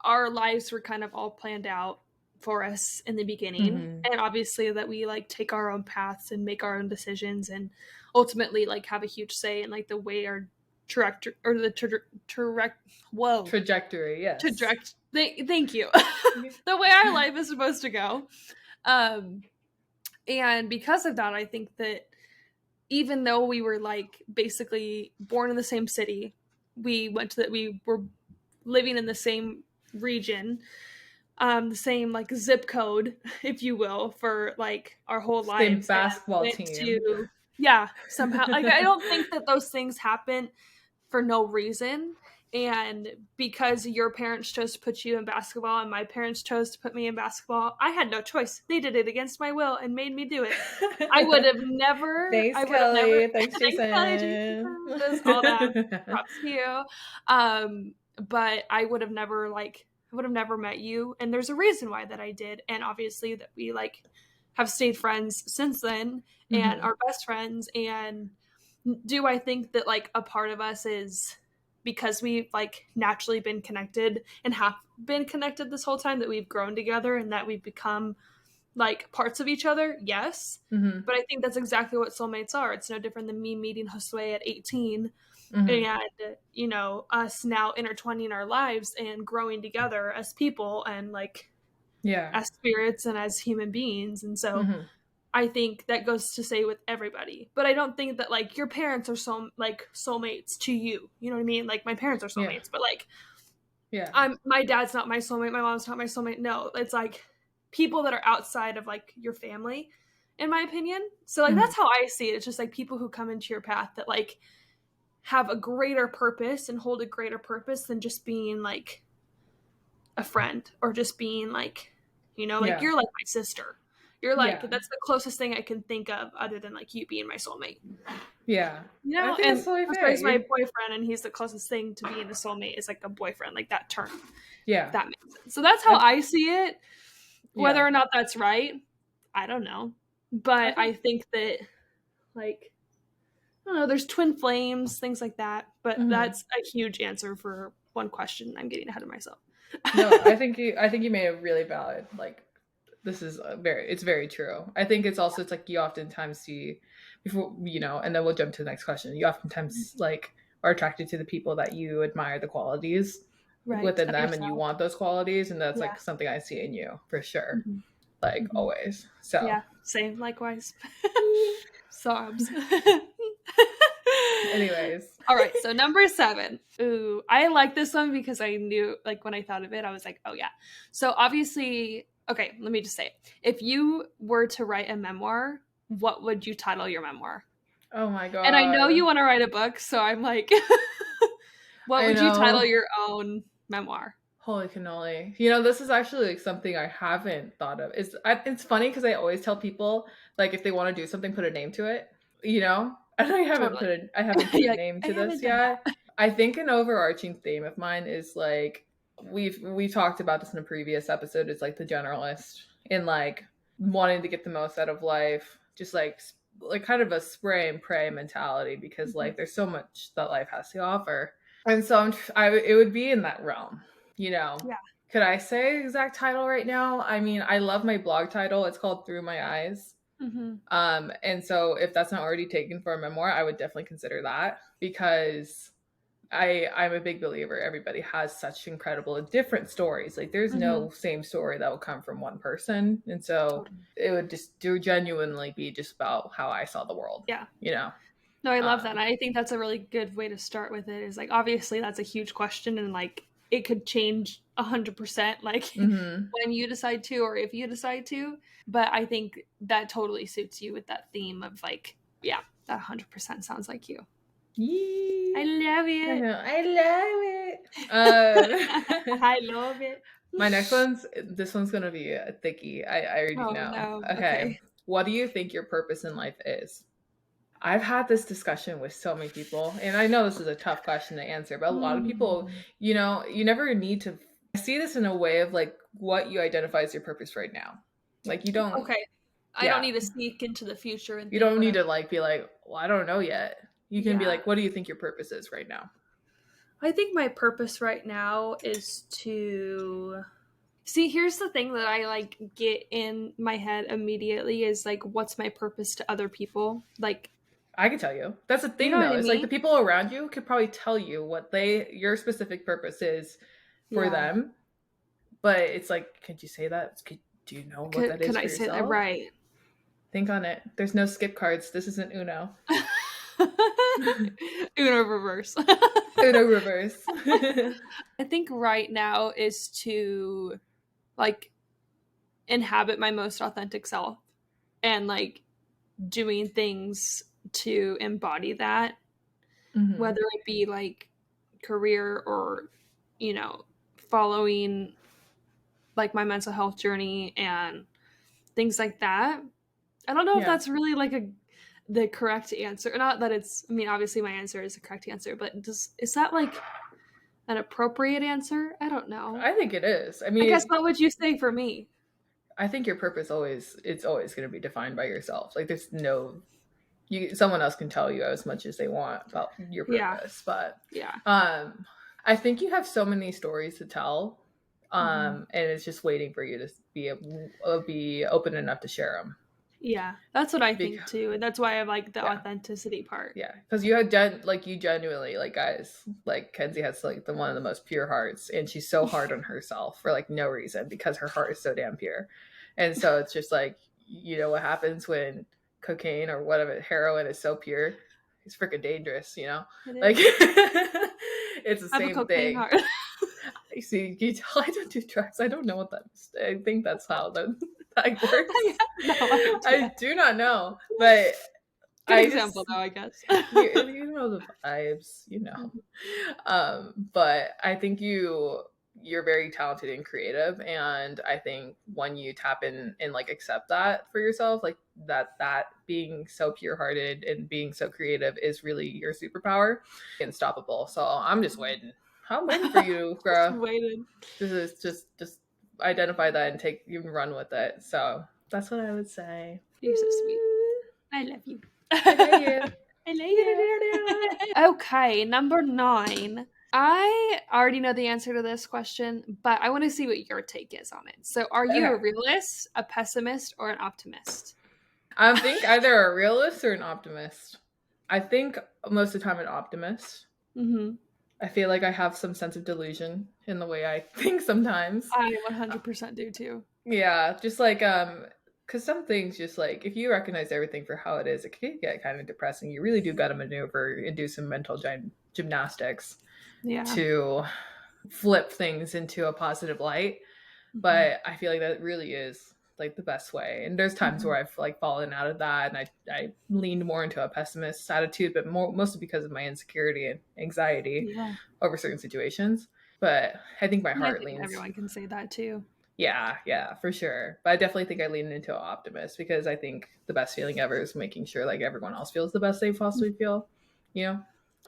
[SPEAKER 2] our lives were kind of all planned out for us in the beginning, and obviously that we like take our own paths and make our own decisions and ultimately like have a huge say in like the way our trajectory or the
[SPEAKER 1] trajectory, yes.
[SPEAKER 2] Thank you. The way our life is supposed to go. And because of that, I think that even though we were like basically born in the same city, we were living in the same region, the same like zip code, if you will, for like our whole
[SPEAKER 1] same
[SPEAKER 2] lives.
[SPEAKER 1] basketball team.
[SPEAKER 2] Somehow like I don't think that those things happen for no reason. And because your parents chose to put you in basketball and my parents chose to put me in basketball, I had no choice. They did it against my will and made me do it. I would have never.
[SPEAKER 1] Thanks,
[SPEAKER 2] I would
[SPEAKER 1] Kelly.
[SPEAKER 2] have never.
[SPEAKER 1] Thanks, Jason.
[SPEAKER 2] Thanks, Kelly. Jason. All that. Props to you. But I would have never met you, and there's a reason why that I did, and obviously that we like have stayed friends since then and are best friends. And do I think that like a part of us is because we've like naturally been connected and have been connected this whole time, that we've grown together and that we've become like parts of each other? Yes. But I think that's exactly what soulmates are. It's no different than me meeting Josue at 18 and, you know, us now intertwining our lives and growing together as people and like as spirits and as human beings. And so I think that goes to say with everybody. But I don't think that like your parents are soulmates to you. You know what I mean? Like my parents are soulmates, but like my dad's not my soulmate, my mom's not my soulmate. No, it's like people that are outside of like your family, in my opinion. So like that's how I see it. It's just like people who come into your path that like have a greater purpose and hold a greater purpose than just being like a friend or just being like, you know, like you're like my sister. You're like, that's the closest thing I can think of other than like you being my soulmate.
[SPEAKER 1] Yeah.
[SPEAKER 2] You know,
[SPEAKER 1] I think
[SPEAKER 2] and
[SPEAKER 1] that's totally fair.
[SPEAKER 2] he's my boyfriend and he's the closest thing to being a soulmate is like a boyfriend, like that term.
[SPEAKER 1] Yeah.
[SPEAKER 2] That makes sense. So that's how I see it. Whether or not that's right, I don't know. But I think that like, I don't know, there's twin flames, things like that. But that's a huge answer for one question. I'm getting ahead of myself.
[SPEAKER 1] No, I think you made a really valid, like, this is it's very true. I think it's also, it's like you oftentimes see before, you know, and then we'll jump to the next question. You oftentimes like are attracted to the people that you admire the qualities within them and you want those qualities. And that's like something I see in you for sure. Like always. So
[SPEAKER 2] yeah, same, likewise. Sobs.
[SPEAKER 1] Anyways.
[SPEAKER 2] All right, so number 7. Ooh, I like this one because I knew, like, when I thought of it, I was like, oh yeah. So obviously, okay, let me just say it. If you were to write a memoir, what would you title your memoir?
[SPEAKER 1] Oh my god.
[SPEAKER 2] And I know you want to write a book, so I'm like, what would you title your own memoir?
[SPEAKER 1] Holy cannoli. You know, this is actually like something I haven't thought of. It's funny because I always tell people, like, if they want to do something, put a name to it, you know? And I haven't put a name to this yet. I think an overarching theme of mine is like, we've talked about this in a previous episode, is like the generalist and like wanting to get the most out of life, just like kind of a spray and pray mentality, because like there's so much that life has to offer. And so it would be in that realm, you know.
[SPEAKER 2] Yeah.
[SPEAKER 1] Could I say exact title right now? I mean, I love my blog title. It's called Through My Eyes. And so if that's not already taken for a memoir, I would definitely consider that, because I'm a big believer everybody has such incredible and different stories. Like there's no same story that will come from one person. And so it would just genuinely be just about how I saw the world.
[SPEAKER 2] Yeah.
[SPEAKER 1] You know?
[SPEAKER 2] No, I love that. And I think that's a really good way to start with it, is like, obviously that's a huge question and like it could change 100% like when you decide to, or if you decide to. But I think that totally suits you with that theme of like, yeah, that 100% sounds like you.
[SPEAKER 1] Yeah.
[SPEAKER 2] I love it.
[SPEAKER 1] I love it.
[SPEAKER 2] I love it.
[SPEAKER 1] My next this one's gonna be a thickie. I already know.
[SPEAKER 2] No.
[SPEAKER 1] Okay. What do you think your purpose in life is? I've had this discussion with so many people, and I know this is a tough question to answer, but a lot of people, you know, you never need to. I see this in a way of like what you identify as your purpose right now. Like you don't.
[SPEAKER 2] Okay. I don't need to sneak into the future. And
[SPEAKER 1] you don't need to like be like, well, I don't know yet. You can be like, what do you think your purpose is right now?
[SPEAKER 2] I think my purpose right now is to see, here's the thing that I like get in my head immediately is like, what's my purpose to other people? Like,
[SPEAKER 1] I can tell you. That's the
[SPEAKER 2] you
[SPEAKER 1] thing
[SPEAKER 2] know what
[SPEAKER 1] though.
[SPEAKER 2] I
[SPEAKER 1] It's like the
[SPEAKER 2] mean?
[SPEAKER 1] people around you could probably tell you what your specific purpose is for
[SPEAKER 2] Yeah.
[SPEAKER 1] them. But it's like, could you say that? Do you know what that
[SPEAKER 2] Can
[SPEAKER 1] is
[SPEAKER 2] I
[SPEAKER 1] for
[SPEAKER 2] say that
[SPEAKER 1] yourself?
[SPEAKER 2] right?
[SPEAKER 1] Think on it. There's no skip cards. This isn't Uno.
[SPEAKER 2] Uno reverse.
[SPEAKER 1] Uno reverse.
[SPEAKER 2] I think right now is to like inhabit my most authentic self and like doing things to embody that,
[SPEAKER 1] Mm-hmm.
[SPEAKER 2] whether it be like career or, you know, following like my mental health journey and things like that. I don't know if
[SPEAKER 1] Yeah.
[SPEAKER 2] that's really like the correct answer. Not that it's, I mean, obviously my answer is the correct answer, but is that like an appropriate answer? I don't know.
[SPEAKER 1] I think it is. I
[SPEAKER 2] I guess
[SPEAKER 1] mean,
[SPEAKER 2] what would you say for me?
[SPEAKER 1] I think your purpose it's always going to be defined by yourself. Like there's no someone else can tell you as much as they want about your
[SPEAKER 2] Yeah.
[SPEAKER 1] purpose, but
[SPEAKER 2] Yeah.
[SPEAKER 1] I think you have so many stories to tell.
[SPEAKER 2] Mm-hmm.
[SPEAKER 1] And it's just waiting for you to be open enough to share them.
[SPEAKER 2] Yeah. That's what I think
[SPEAKER 1] Because,
[SPEAKER 2] too. And that's why I like the
[SPEAKER 1] yeah,
[SPEAKER 2] authenticity part.
[SPEAKER 1] yeah, because you genuinely like guys like Kenzie has like the one of the most pure hearts, and she's so hard on herself for like no reason because her heart is so damn pure, and so it's just like you know what happens when cocaine or whatever heroin is so pure, it's freaking dangerous, you know,
[SPEAKER 2] It
[SPEAKER 1] like
[SPEAKER 2] is.
[SPEAKER 1] it's the
[SPEAKER 2] I have a
[SPEAKER 1] same
[SPEAKER 2] cocaine
[SPEAKER 1] thing.
[SPEAKER 2] heart.
[SPEAKER 1] You see, you tell I don't do drugs. I don't know what that is. I think that's how that works.
[SPEAKER 2] I have no
[SPEAKER 1] I
[SPEAKER 2] idea.
[SPEAKER 1] do not know, but
[SPEAKER 2] Good
[SPEAKER 1] I
[SPEAKER 2] example
[SPEAKER 1] just
[SPEAKER 2] though, I guess.
[SPEAKER 1] you know the vibes, you know. But I think you're very talented and creative, and I think when you tap in and like accept that for yourself, like that being so pure hearted and being so creative is really your superpower, unstoppable. So I'm just waiting. I'm waiting for you,
[SPEAKER 2] Just
[SPEAKER 1] girl.
[SPEAKER 2] waited.
[SPEAKER 1] This is just identify that and take you run with it. So that's what I would say.
[SPEAKER 2] You're so sweet. I love you.
[SPEAKER 1] I love you.
[SPEAKER 2] I love you. Okay, number 9. I already know the answer to this question, but I want to see what your take is on it. So, are you
[SPEAKER 1] Okay.
[SPEAKER 2] a realist, a pessimist, or an optimist?
[SPEAKER 1] I think either a realist or an optimist. I think most of the time an optimist.
[SPEAKER 2] Mm-hmm.
[SPEAKER 1] I feel like I have some sense of delusion in the way I think sometimes.
[SPEAKER 2] I 100% do too.
[SPEAKER 1] Yeah, just like because some things just like if you recognize everything for how it is, it can get kind of depressing. You really do got to maneuver and do some mental gymnastics
[SPEAKER 2] Yeah.
[SPEAKER 1] to flip things into a positive light.
[SPEAKER 2] Mm-hmm.
[SPEAKER 1] But I feel like that really is like the best way. And there's times
[SPEAKER 2] Mm-hmm.
[SPEAKER 1] where I've like fallen out of that and I leaned more into a pessimist attitude, but mostly because of my insecurity and anxiety
[SPEAKER 2] Yeah.
[SPEAKER 1] over certain situations. But I think my
[SPEAKER 2] And I
[SPEAKER 1] heart
[SPEAKER 2] think
[SPEAKER 1] leans,
[SPEAKER 2] everyone can say that too.
[SPEAKER 1] yeah, for sure. But I definitely think I lean into an optimist because I think the best feeling ever is making sure like everyone else feels the best they possibly feel, you know?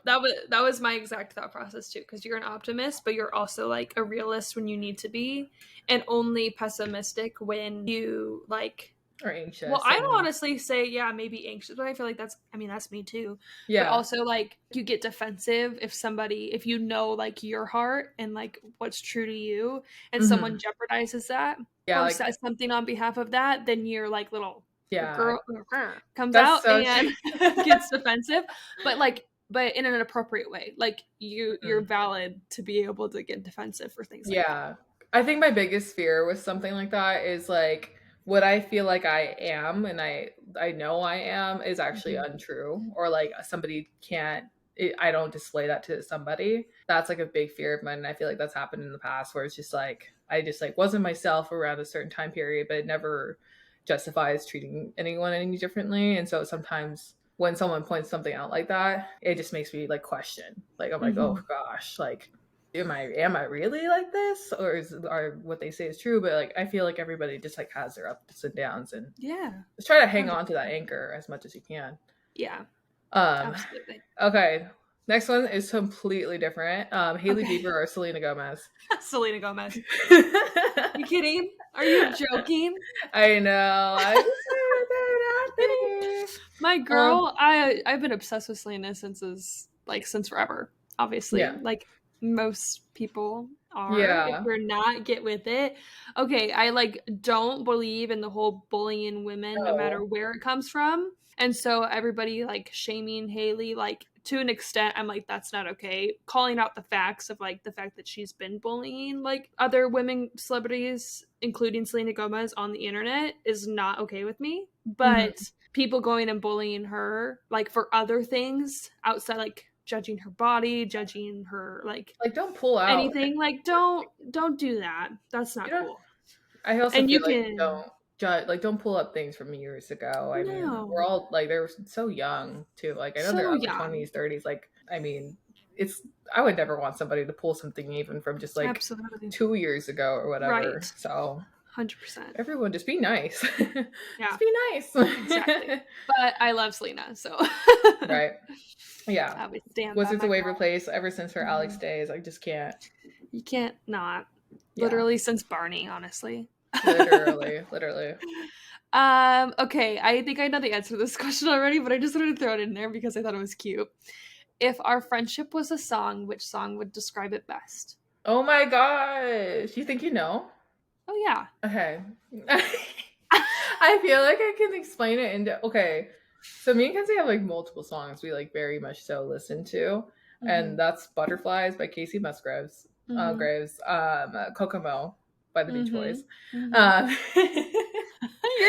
[SPEAKER 2] That was my exact thought process too, because you're an optimist, but you're also like a realist when you need to be, and only pessimistic when you like.
[SPEAKER 1] Or
[SPEAKER 2] Well,
[SPEAKER 1] anxious
[SPEAKER 2] I would
[SPEAKER 1] and
[SPEAKER 2] honestly say, yeah, maybe anxious, but I feel like that's me too. But
[SPEAKER 1] yeah.
[SPEAKER 2] also, like, you get defensive if you know, like, your heart and, like, what's true to you, and someone
[SPEAKER 1] Mm-hmm.
[SPEAKER 2] jeopardizes that
[SPEAKER 1] Yeah,
[SPEAKER 2] or
[SPEAKER 1] like
[SPEAKER 2] says something on behalf of that, then your, like, little
[SPEAKER 1] yeah.
[SPEAKER 2] girl comes
[SPEAKER 1] That's
[SPEAKER 2] out
[SPEAKER 1] so true.
[SPEAKER 2] and gets defensive. But in an appropriate way. Like, you're valid to be able to get defensive for things like that.
[SPEAKER 1] Yeah. I think my biggest fear with something like that is like what I feel like I am and I know I am is actually
[SPEAKER 2] Mhm.
[SPEAKER 1] untrue or like somebody can't I don't display that to somebody. That's like a big fear of mine and I feel like that's happened in the past where it's just like I just like wasn't myself around a certain time period but it never justifies treating anyone any differently and so sometimes when someone points something out like that, it just makes me like question. Like I'm like, oh
[SPEAKER 2] Mhm.
[SPEAKER 1] gosh, like am I really like this or are what they say is true, but like I feel like everybody just like has their ups and downs and
[SPEAKER 2] Yeah.
[SPEAKER 1] just try to hang on to that
[SPEAKER 2] 100%.
[SPEAKER 1] anchor as much as you can.
[SPEAKER 2] Yeah,
[SPEAKER 1] um
[SPEAKER 2] absolutely.
[SPEAKER 1] okay, next one is completely different. Haley
[SPEAKER 2] Okay.
[SPEAKER 1] Bieber or Selena Gomez?
[SPEAKER 2] Selena Gomez. You kidding? Are you joking?
[SPEAKER 1] I know, I just wanna throw it out there.
[SPEAKER 2] My
[SPEAKER 1] um
[SPEAKER 2] girl, I've been obsessed with Selena since forever, obviously.
[SPEAKER 1] yeah,
[SPEAKER 2] Like, most people are. If
[SPEAKER 1] Yeah.
[SPEAKER 2] you're not, get with it. Okay, I like don't believe in the whole bullying women no matter
[SPEAKER 1] No.
[SPEAKER 2] where it comes from. And so everybody like shaming Haley, like to an extent, I'm like, that's not okay. Calling out the facts of like the fact that she's been bullying like other women celebrities, including Selena Gomez, on the internet is not okay with me. But people going and bullying her like for other things outside, like judging her body, judging her like
[SPEAKER 1] don't pull out
[SPEAKER 2] anything, like don't do that. That's not cool.
[SPEAKER 1] I also
[SPEAKER 2] And
[SPEAKER 1] feel
[SPEAKER 2] you
[SPEAKER 1] like
[SPEAKER 2] can
[SPEAKER 1] don't judge, like don't pull up things from years ago. I mean, we're
[SPEAKER 2] no
[SPEAKER 1] all like they're so young too. Like I know they're
[SPEAKER 2] so
[SPEAKER 1] upper
[SPEAKER 2] young.
[SPEAKER 1] 20s, 30s. Like I mean, it's I would never want somebody to pull something even from just like
[SPEAKER 2] Absolutely.
[SPEAKER 1] 2 years ago or whatever.
[SPEAKER 2] Right.
[SPEAKER 1] So
[SPEAKER 2] 100%.
[SPEAKER 1] everyone just be nice.
[SPEAKER 2] Yeah.
[SPEAKER 1] Just be nice.
[SPEAKER 2] Exactly. But I love Selena, so
[SPEAKER 1] right. Yeah.
[SPEAKER 2] I would stand
[SPEAKER 1] Wizards
[SPEAKER 2] by
[SPEAKER 1] of
[SPEAKER 2] my
[SPEAKER 1] Waverly
[SPEAKER 2] girl.
[SPEAKER 1] Place ever since her Alex days. I just can't.
[SPEAKER 2] You can't not.
[SPEAKER 1] Yeah.
[SPEAKER 2] Literally since Barney, honestly.
[SPEAKER 1] Literally.
[SPEAKER 2] Okay, I think I know the answer to this question already, but I just wanted to throw it in there because I thought it was cute. If our friendship was a song, which song would describe it best?
[SPEAKER 1] Oh my gosh. You think you know?
[SPEAKER 2] Oh yeah.
[SPEAKER 1] Okay. I feel like I can explain it into okay. So me and Kenzie have like multiple songs we like very much so listen to. And that's Butterflies by Casey Musgraves. Graves. Kokomo by the Beach Boys.
[SPEAKER 2] You're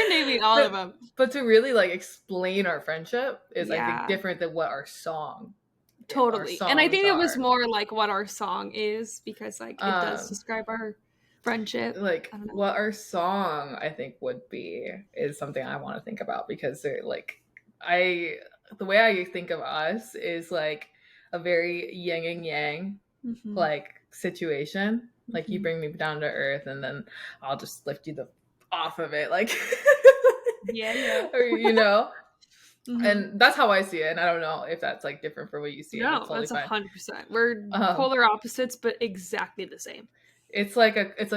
[SPEAKER 2] naming all of them.
[SPEAKER 1] But to really like explain our friendship is I think different than what our song.
[SPEAKER 2] Totally. And I think it was more like what our song is because like it does describe our friendship.
[SPEAKER 1] Like what our song I think would be is something I want to think about because they're like the way I think of us is like a very yin and yang like situation. Like you bring me down to earth and then I'll just lift you off of it like
[SPEAKER 2] yeah.
[SPEAKER 1] Or, you know. And that's how I see it, and I don't know if that's like different for what you see.
[SPEAKER 2] No,
[SPEAKER 1] totally
[SPEAKER 2] that's 100%. We're polar opposites, but exactly the same. It's like a
[SPEAKER 1] if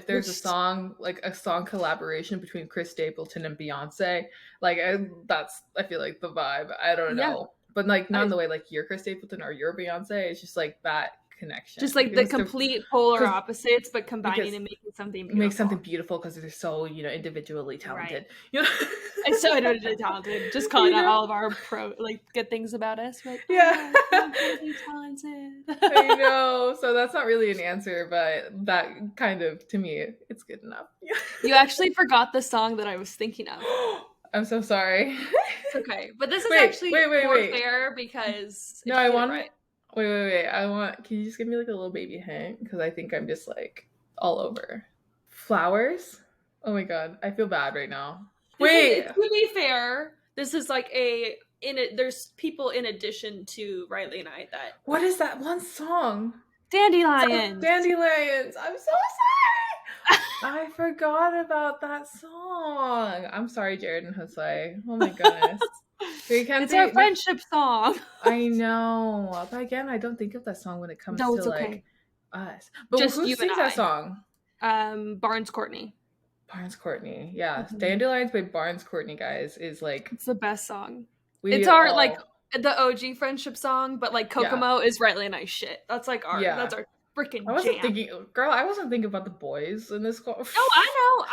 [SPEAKER 1] there's a song collaboration between Chris Stapleton and Beyonce, like I feel like the vibe. I don't know, but like not in the way like you're Chris Stapleton or you're Beyonce. It's just like that connection,
[SPEAKER 2] just like the complete polar opposites, but combining and making something beautiful.
[SPEAKER 1] Make something beautiful because they're so individually talented. Right.
[SPEAKER 2] You know, it's so individually talented. Just calling out all of our good things about us. But incredibly talented.
[SPEAKER 1] I know. So that's not really an answer, but that kind of to me, it's good enough.
[SPEAKER 2] You actually forgot the song that I was thinking of.
[SPEAKER 1] I'm so sorry.
[SPEAKER 2] It's okay, but this is actually more fair because
[SPEAKER 1] no, I want. Right. Wait. Can you just give me like a little baby hint? Because I think I'm just like all over. Flowers? Oh my god. I feel bad right now. Wait.
[SPEAKER 2] To be fair, this is like there's people in addition to Riley and I that.
[SPEAKER 1] What is that one song?
[SPEAKER 2] Dandelions.
[SPEAKER 1] Dandelions. I'm so sorry. I forgot about that song. I'm sorry, Jared and Jose. Oh my goodness.
[SPEAKER 2] It's our friendship song.
[SPEAKER 1] I know, but again, I don't think of that song when it comes to like us. But just who sings that song?
[SPEAKER 2] Barnes Courtney.
[SPEAKER 1] Barnes Courtney, yeah. Dandelions by Barnes Courtney, guys, is like
[SPEAKER 2] it's the best song. It's our like the OG friendship song, but like Kokomo is Riley and I shit. That's like that's our freaking jam.
[SPEAKER 1] I wasn't thinking about the boys in this call.
[SPEAKER 2] Oh, I know.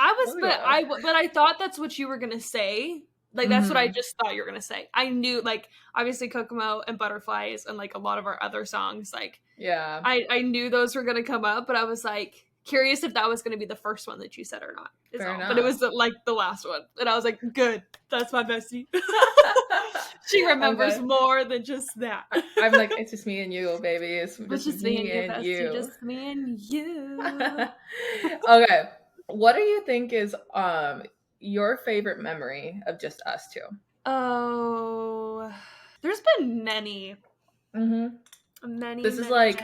[SPEAKER 2] But I thought that's what you were gonna say. Like, that's what I just thought you were going to say. I knew, like, obviously Kokomo and Butterflies and, like, a lot of our other songs, like,
[SPEAKER 1] yeah,
[SPEAKER 2] I knew those were going to come up, but I was, like, curious if that was going to be the first one that you said or not.
[SPEAKER 1] Fair enough.
[SPEAKER 2] But it was, the last one. And I was like, good. That's my bestie. She remembers more than just that.
[SPEAKER 1] I'm like, it's just me and you, baby. It's just me and you.
[SPEAKER 2] Just me and you.
[SPEAKER 1] Okay. What do you think is, your favorite memory of just us two?
[SPEAKER 2] Oh, there's been many. Many.
[SPEAKER 1] This is like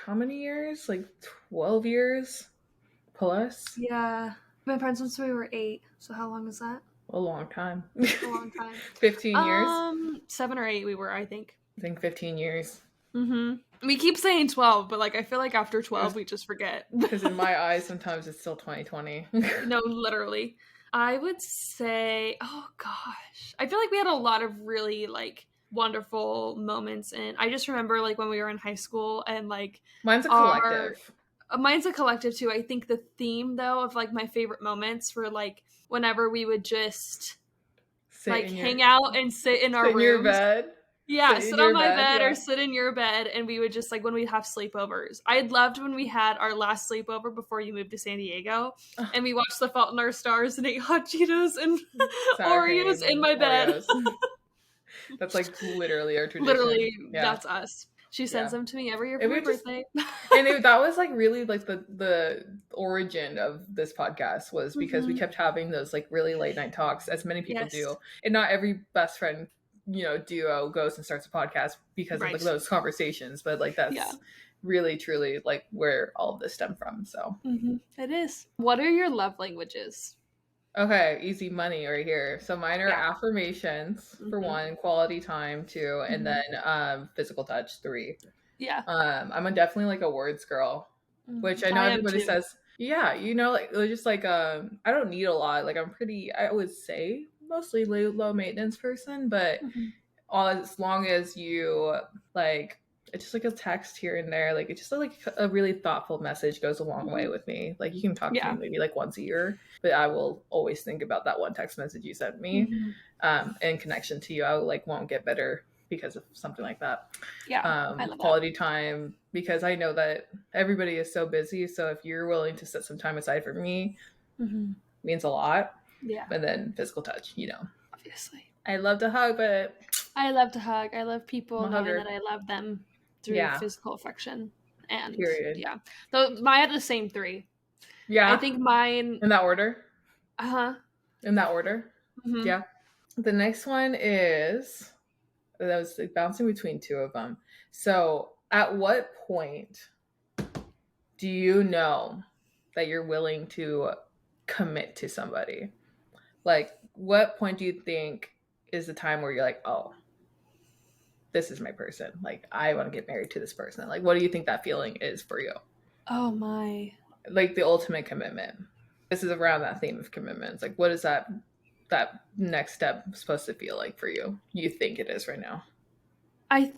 [SPEAKER 1] how many years? Like 12 years plus?
[SPEAKER 2] Yeah. Been friends since we were 8. So how long is that?
[SPEAKER 1] A long time.
[SPEAKER 2] 15
[SPEAKER 1] years?
[SPEAKER 2] 7 or 8 we were, I think.
[SPEAKER 1] 15 years.
[SPEAKER 2] We keep saying 12, but like I feel like after 12 we just forget.
[SPEAKER 1] Because in my eyes sometimes it's still 2020.
[SPEAKER 2] No, literally. I would say, oh gosh, I feel like we had a lot of really like wonderful moments. And I just remember like when we were in high school and like
[SPEAKER 1] Mine's a
[SPEAKER 2] our
[SPEAKER 1] collective.
[SPEAKER 2] mine's a collective too. I think the theme though of like my favorite moments were like whenever we would just
[SPEAKER 1] Sit
[SPEAKER 2] like
[SPEAKER 1] in your
[SPEAKER 2] hang out and sit in our
[SPEAKER 1] sit in your
[SPEAKER 2] rooms.
[SPEAKER 1] bed.
[SPEAKER 2] Yeah,
[SPEAKER 1] Sit in
[SPEAKER 2] sit on
[SPEAKER 1] your
[SPEAKER 2] my
[SPEAKER 1] bed.
[SPEAKER 2] bed or
[SPEAKER 1] Yeah.
[SPEAKER 2] sit in your bed, and we would just like when we'd have sleepovers. I loved when we had our last sleepover before you moved to San Diego, and we watched The Fault in Our Stars and ate hot Cheetos and
[SPEAKER 1] Sour
[SPEAKER 2] Oreos
[SPEAKER 1] cream
[SPEAKER 2] in
[SPEAKER 1] and
[SPEAKER 2] my bed.
[SPEAKER 1] Oreos. That's like literally our
[SPEAKER 2] Literally,
[SPEAKER 1] tradition. Yeah.
[SPEAKER 2] that's us. She sends
[SPEAKER 1] Yeah.
[SPEAKER 2] them to me every year
[SPEAKER 1] It
[SPEAKER 2] for my
[SPEAKER 1] would just
[SPEAKER 2] birthday.
[SPEAKER 1] that was like really like the origin of this podcast was because we
[SPEAKER 2] Mhm.
[SPEAKER 1] kept having those like really late night talks, as many people
[SPEAKER 2] Yes.
[SPEAKER 1] do, and not every best friend duo goes and starts a podcast because of like
[SPEAKER 2] Right.
[SPEAKER 1] those conversations, but like that's
[SPEAKER 2] Yeah.
[SPEAKER 1] really truly like where all of this stemmed from. So
[SPEAKER 2] It is. What are your love languages?
[SPEAKER 1] okay, easy money right here. So mine are
[SPEAKER 2] Yeah.
[SPEAKER 1] affirmations for
[SPEAKER 2] Mhm.
[SPEAKER 1] one, quality time two, and
[SPEAKER 2] Mhm.
[SPEAKER 1] then physical touch three.
[SPEAKER 2] Yeah.
[SPEAKER 1] I'm definitely like a words girl, which I know
[SPEAKER 2] I am
[SPEAKER 1] everybody
[SPEAKER 2] too.
[SPEAKER 1] says, yeah, like just like I don't need a lot. Like I'm pretty, I would say mostly low maintenance person, but
[SPEAKER 2] Mhm.
[SPEAKER 1] as long as you like it's just like a text here and there, like it's just like a really thoughtful message goes a long way
[SPEAKER 2] Mhm.
[SPEAKER 1] with me. Like you can talk to me
[SPEAKER 2] Yeah.
[SPEAKER 1] maybe like once a year, but I will always think about that one text message you sent me.
[SPEAKER 2] Mhm.
[SPEAKER 1] In connection to you, I like won't get better because of something like that.
[SPEAKER 2] Yeah. I love that.
[SPEAKER 1] Quality time, because I know that everybody is so busy, so if you're willing to set some time aside for me,
[SPEAKER 2] Mhm.
[SPEAKER 1] means a lot.
[SPEAKER 2] Yeah.
[SPEAKER 1] And then physical touch,
[SPEAKER 2] Obviously.
[SPEAKER 1] I love to hug, but
[SPEAKER 2] I love to hug. I love people
[SPEAKER 1] I'm a
[SPEAKER 2] knowing that
[SPEAKER 1] hugger.
[SPEAKER 2] I love them through
[SPEAKER 1] Yeah,
[SPEAKER 2] physical affection. And
[SPEAKER 1] period.
[SPEAKER 2] yeah. Though I had the same three. I
[SPEAKER 1] Yeah,
[SPEAKER 2] think mine
[SPEAKER 1] in that order.
[SPEAKER 2] uh-huh.
[SPEAKER 1] In that order.
[SPEAKER 2] Mhm.
[SPEAKER 1] Yeah. The next one is that was like bouncing between two of them. So, at what point do you know that you're willing to commit to somebody? Like, what point do you think is the time where you're like, oh, this is my person? Like, I want to get married to this person. Like, what do you think that feeling is for you?
[SPEAKER 2] Oh my.
[SPEAKER 1] Like the ultimate commitment. This is around that theme of commitments. Like, what is that next step supposed to feel like for you? You think it is right now?
[SPEAKER 2] I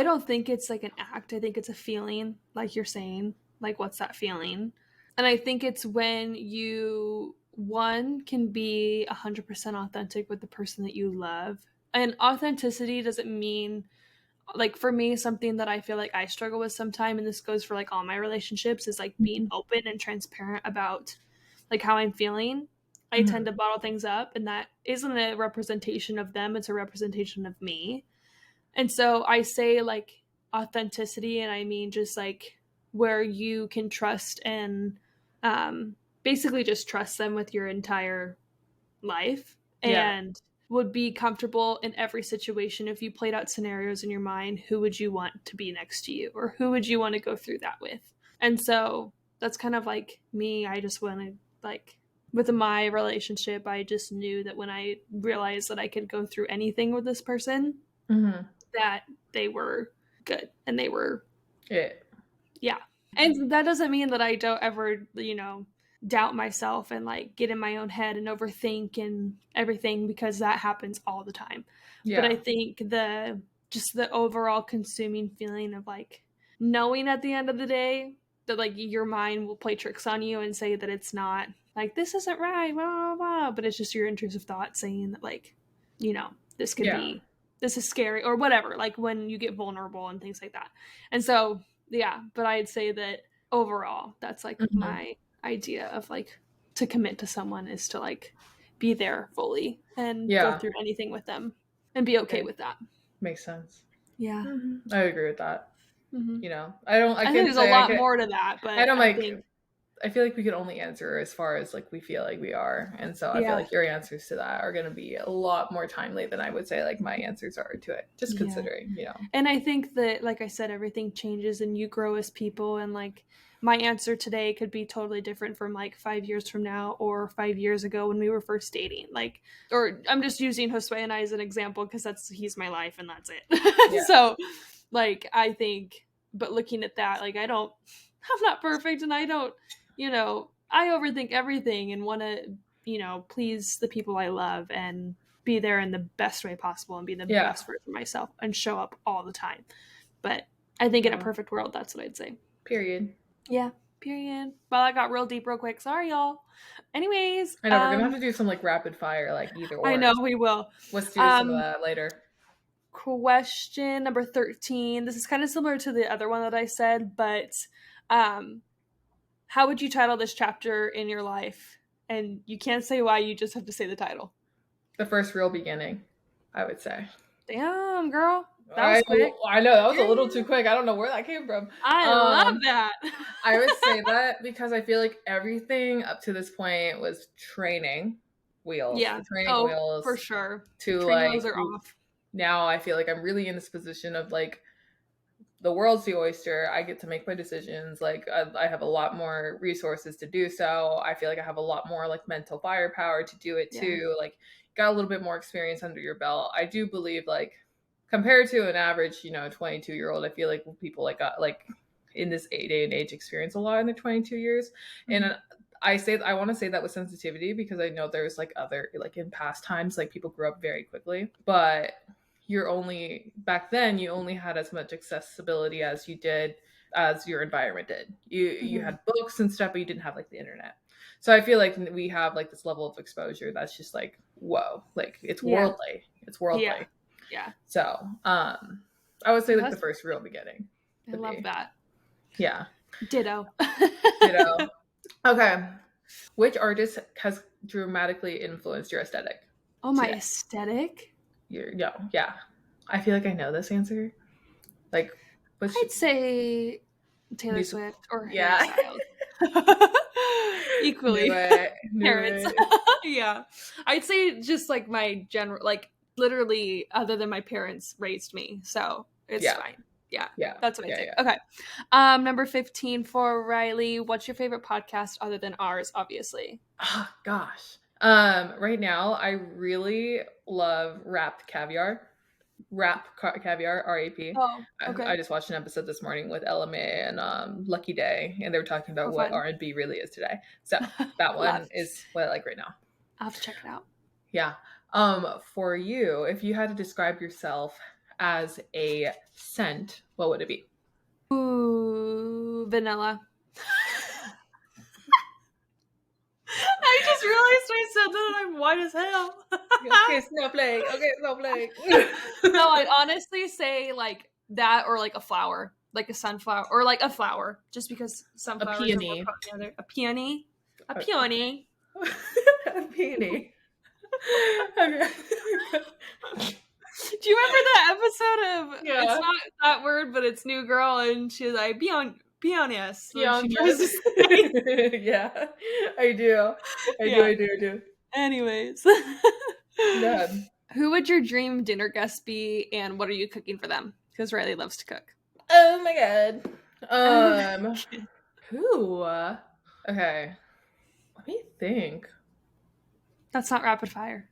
[SPEAKER 2] don't think it's like an act. I think it's a feeling, like you're saying. Like, what's that feeling? And I think it's when you, one, can be 100% authentic with the person that you love. And authenticity doesn't mean, like, for me, something that I feel like I struggle with sometime, and this goes for like all my relationships, is like being open and transparent about like how I'm feeling. I tend
[SPEAKER 1] Mm-hmm.
[SPEAKER 2] to bottle things up, and that isn't a representation of them, it's a representation of me. And so I say like authenticity, and I mean just like where you can trust and basically just trust them with your entire life
[SPEAKER 1] Yeah.
[SPEAKER 2] and would be comfortable in every situation. If you played out scenarios in your mind, who would you want to be next to you, or who would you want to go through that with? And so that's kind of like me. I just want to like with my relationship, I just knew that when I realized that I could go through anything with this person,
[SPEAKER 1] Mm-hmm.
[SPEAKER 2] that they were good and they were
[SPEAKER 1] Yeah.
[SPEAKER 2] yeah. And that doesn't mean that I don't ever, doubt myself and like get in my own head and overthink and everything, because that happens all the time. But I
[SPEAKER 1] Yeah.
[SPEAKER 2] think the overall consuming feeling of like knowing at the end of the day that like your mind will play tricks on you and say that it's not like this isn't right, blah, blah, blah, but it's just your intrusive thought saying that like, this could
[SPEAKER 1] Yeah.
[SPEAKER 2] be this is scary or whatever, like when you get vulnerable and things like that. And so yeah, but I'd say that overall that's like
[SPEAKER 1] Mm-hmm.
[SPEAKER 2] my idea of like to commit to someone is to like be there fully and go
[SPEAKER 1] Yeah.
[SPEAKER 2] through anything with them and be okay
[SPEAKER 1] Okay.
[SPEAKER 2] with that.
[SPEAKER 1] Makes sense.
[SPEAKER 2] Yeah.
[SPEAKER 1] Mm-hmm. I agree with that.
[SPEAKER 2] Hmm.
[SPEAKER 1] I
[SPEAKER 2] I think
[SPEAKER 1] can
[SPEAKER 2] there's a
[SPEAKER 1] say
[SPEAKER 2] lot more to that,
[SPEAKER 1] I
[SPEAKER 2] but
[SPEAKER 1] don't
[SPEAKER 2] I
[SPEAKER 1] like,
[SPEAKER 2] think
[SPEAKER 1] I feel like we could only answer as far as like we feel like we are. And so I feel
[SPEAKER 2] yeah.
[SPEAKER 1] like your answers to that are going to be a lot more timely than I would say like my answers are to it. Just
[SPEAKER 2] Yeah.
[SPEAKER 1] considering.
[SPEAKER 2] And I think that, like I said, everything changes and you grow as people. And like my answer today could be totally different from like 5 years from now or 5 years ago when we were first dating. Like, or I'm just using Josue and I as an example because he's my life and that's it.
[SPEAKER 1] Yeah.
[SPEAKER 2] So, like, I think, but looking at that, like, I'm not perfect and I don't, I overthink everything and want to, please the people I love. And be there in the best way possible and be the best version of myself and show up all the time. But I think in a perfect world, that's what I'd say.
[SPEAKER 1] Period.
[SPEAKER 2] Yeah. Period. Well, I got real deep real quick. Sorry, y'all. Anyways.
[SPEAKER 1] I know, we're going to have to do some, like, rapid fire, like, either or.
[SPEAKER 2] I know, we will.
[SPEAKER 1] Let's do some of that later.
[SPEAKER 2] Question number 13. This is kind of similar to the other one that I said, but how would you title this chapter in your life? And you can't say why, you just have to say the title.
[SPEAKER 1] The first real beginning, I would say.
[SPEAKER 2] Damn, girl. That was quick.
[SPEAKER 1] I know, that was a little too quick. I don't know where that came from.
[SPEAKER 2] I love that.
[SPEAKER 1] I would say that because I feel like everything up to this point was training wheels.
[SPEAKER 2] Yeah.
[SPEAKER 1] Training wheels.
[SPEAKER 2] For sure.
[SPEAKER 1] Training
[SPEAKER 2] wheels are off.
[SPEAKER 1] Now I feel like I'm really in this position of, like, the world's the oyster. I get to make my decisions. Like, I have a lot more resources to do so. I feel like I have a lot more, like, mental firepower to do it too. Like, got a little bit more experience under your belt. I do believe, like, compared to an average, 22-year-old, I feel like people like in this day and age experience a lot in their 22 years. Mm-hmm. And I want to say that with sensitivity because I know there's, like, other, like, in past times, like, people grew up very quickly, but back then you only had as much accessibility as your environment did. You had books and stuff, but you didn't have, like, the internet. So I feel like we have, like, this level of exposure that's just like, whoa, like, it's worldly. It's worldly.
[SPEAKER 2] Yeah.
[SPEAKER 1] So, I would say, like, the first real beginning.
[SPEAKER 2] I love that.
[SPEAKER 1] Yeah.
[SPEAKER 2] Ditto.
[SPEAKER 1] Okay. Which artist has dramatically influenced your aesthetic?
[SPEAKER 2] Oh, my aesthetic?
[SPEAKER 1] Yeah. I feel like I know this answer. Like,
[SPEAKER 2] I'd say Taylor Swift or
[SPEAKER 1] Harry
[SPEAKER 2] Styles. Equally.
[SPEAKER 1] Parents.
[SPEAKER 2] Yeah. I'd say just, like, my general, like, literally, other than my parents raised me, so it's fine. Yeah. That's what I think. Okay. Number 15 for Riley. What's your favorite podcast other than ours, obviously?
[SPEAKER 1] Oh, gosh. Right now, I really love Wrapped Caviar. Wrap Caviar, RAP.
[SPEAKER 2] Oh, okay.
[SPEAKER 1] I just watched an episode this morning with LMA and Lucky Day, and they were talking about what R&B really is today. So that one is what I like right now.
[SPEAKER 2] I'll have to check it out.
[SPEAKER 1] Yeah. For you, if you had to describe yourself as a scent, what would it be?
[SPEAKER 2] Ooh, vanilla. I just realized I said that and I'm white as hell.
[SPEAKER 1] Okay, snowflake.
[SPEAKER 2] No, I'd honestly say, like, that or, like, a flower. Like a sunflower. Or, like, a flower. Just because sunflowers
[SPEAKER 1] are more
[SPEAKER 2] put together. A peony. A peony.
[SPEAKER 1] A peony. Okay.
[SPEAKER 2] Do you remember that episode of it's not that word, but it's New Girl, and she's like, be honest.
[SPEAKER 1] Yeah, I do. I do.
[SPEAKER 2] Anyways.
[SPEAKER 1] Yeah.
[SPEAKER 2] Who would your dream dinner guest be, and what are you cooking for them? Because Riley loves to cook.
[SPEAKER 1] Oh my god. Who? Okay. Let me think.
[SPEAKER 2] That's not rapid fire.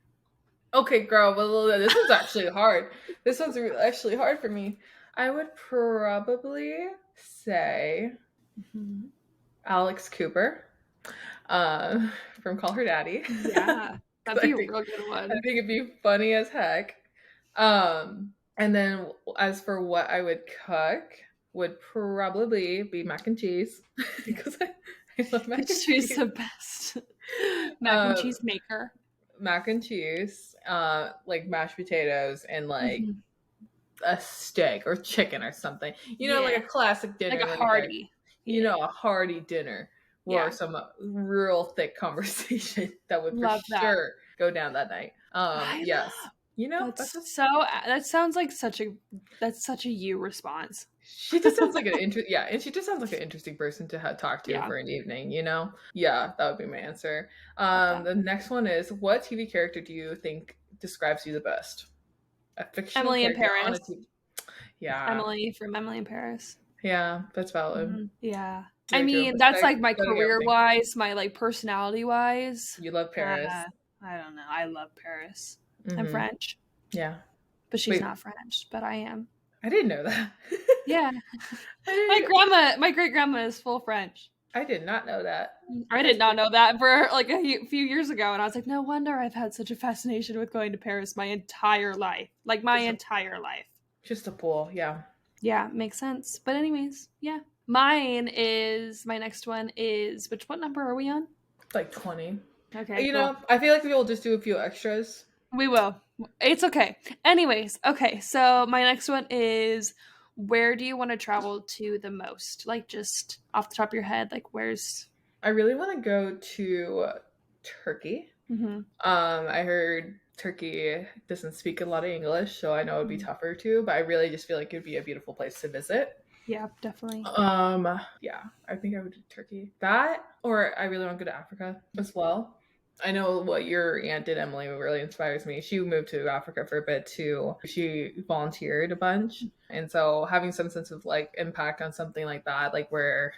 [SPEAKER 1] Okay, girl. Well, this one's actually hard. This one's actually hard for me. I would probably say Alex Cooper from Call Her Daddy.
[SPEAKER 2] Yeah, that'd be a real good one.
[SPEAKER 1] I think it'd be funny as heck. And then as for what I would cook, would probably be mac and cheese because I love mac and cheese.
[SPEAKER 2] She's the best mac and cheese maker.
[SPEAKER 1] Mac and cheese, like mashed potatoes and like a steak or chicken or something. Like a classic dinner.
[SPEAKER 2] Like a hearty.
[SPEAKER 1] A hearty dinner or some real thick conversation that would for sure go down that night. Yes.
[SPEAKER 2] That sounds like such a you response.
[SPEAKER 1] She just sounds like and she just sounds like an interesting person to talk to for an evening, Yeah, that would be my answer. The next one is, what TV character do you think describes you the best? A fictional
[SPEAKER 2] Emily in Paris.
[SPEAKER 1] Yeah.
[SPEAKER 2] Emily from Emily in Paris.
[SPEAKER 1] Yeah, that's valid.
[SPEAKER 2] Mm-hmm. Yeah. I mean, that's like my career-wise, my like personality-wise.
[SPEAKER 1] You love Paris.
[SPEAKER 2] I don't know. I love Paris.
[SPEAKER 1] Mm-hmm.
[SPEAKER 2] I'm French.
[SPEAKER 1] Yeah.
[SPEAKER 2] But she's not French, but I am.
[SPEAKER 1] I didn't know that.
[SPEAKER 2] Yeah. My great-grandma is full French.
[SPEAKER 1] I did not know that.
[SPEAKER 2] I did not know that for like a few years ago, and I was like, no wonder I've had such a fascination with going to Paris my entire life. Like my entire life.
[SPEAKER 1] Just a pool, yeah.
[SPEAKER 2] Yeah, makes sense. But anyways, yeah. My next one is, what number are we on?
[SPEAKER 1] Like 20.
[SPEAKER 2] Okay,
[SPEAKER 1] You
[SPEAKER 2] cool.
[SPEAKER 1] know, I feel like we'll just do a few extras.
[SPEAKER 2] We will. It's okay. Anyways, okay, so my next one is, where do you want to travel to the most? Like, just off the top of your head, like, where's...
[SPEAKER 1] I really want to go to Turkey.
[SPEAKER 2] Mm-hmm.
[SPEAKER 1] I heard Turkey doesn't speak a lot of English, so I know it'd be tougher too, but I really just feel like it'd be a beautiful place to visit.
[SPEAKER 2] Yeah, definitely.
[SPEAKER 1] Yeah, I think I would do Turkey. That, or I really want to go to Africa as well. I know what your aunt did, Emily, really inspires me. She moved to Africa for a bit too. She volunteered a bunch. And so having some sense of like impact on something like that, like where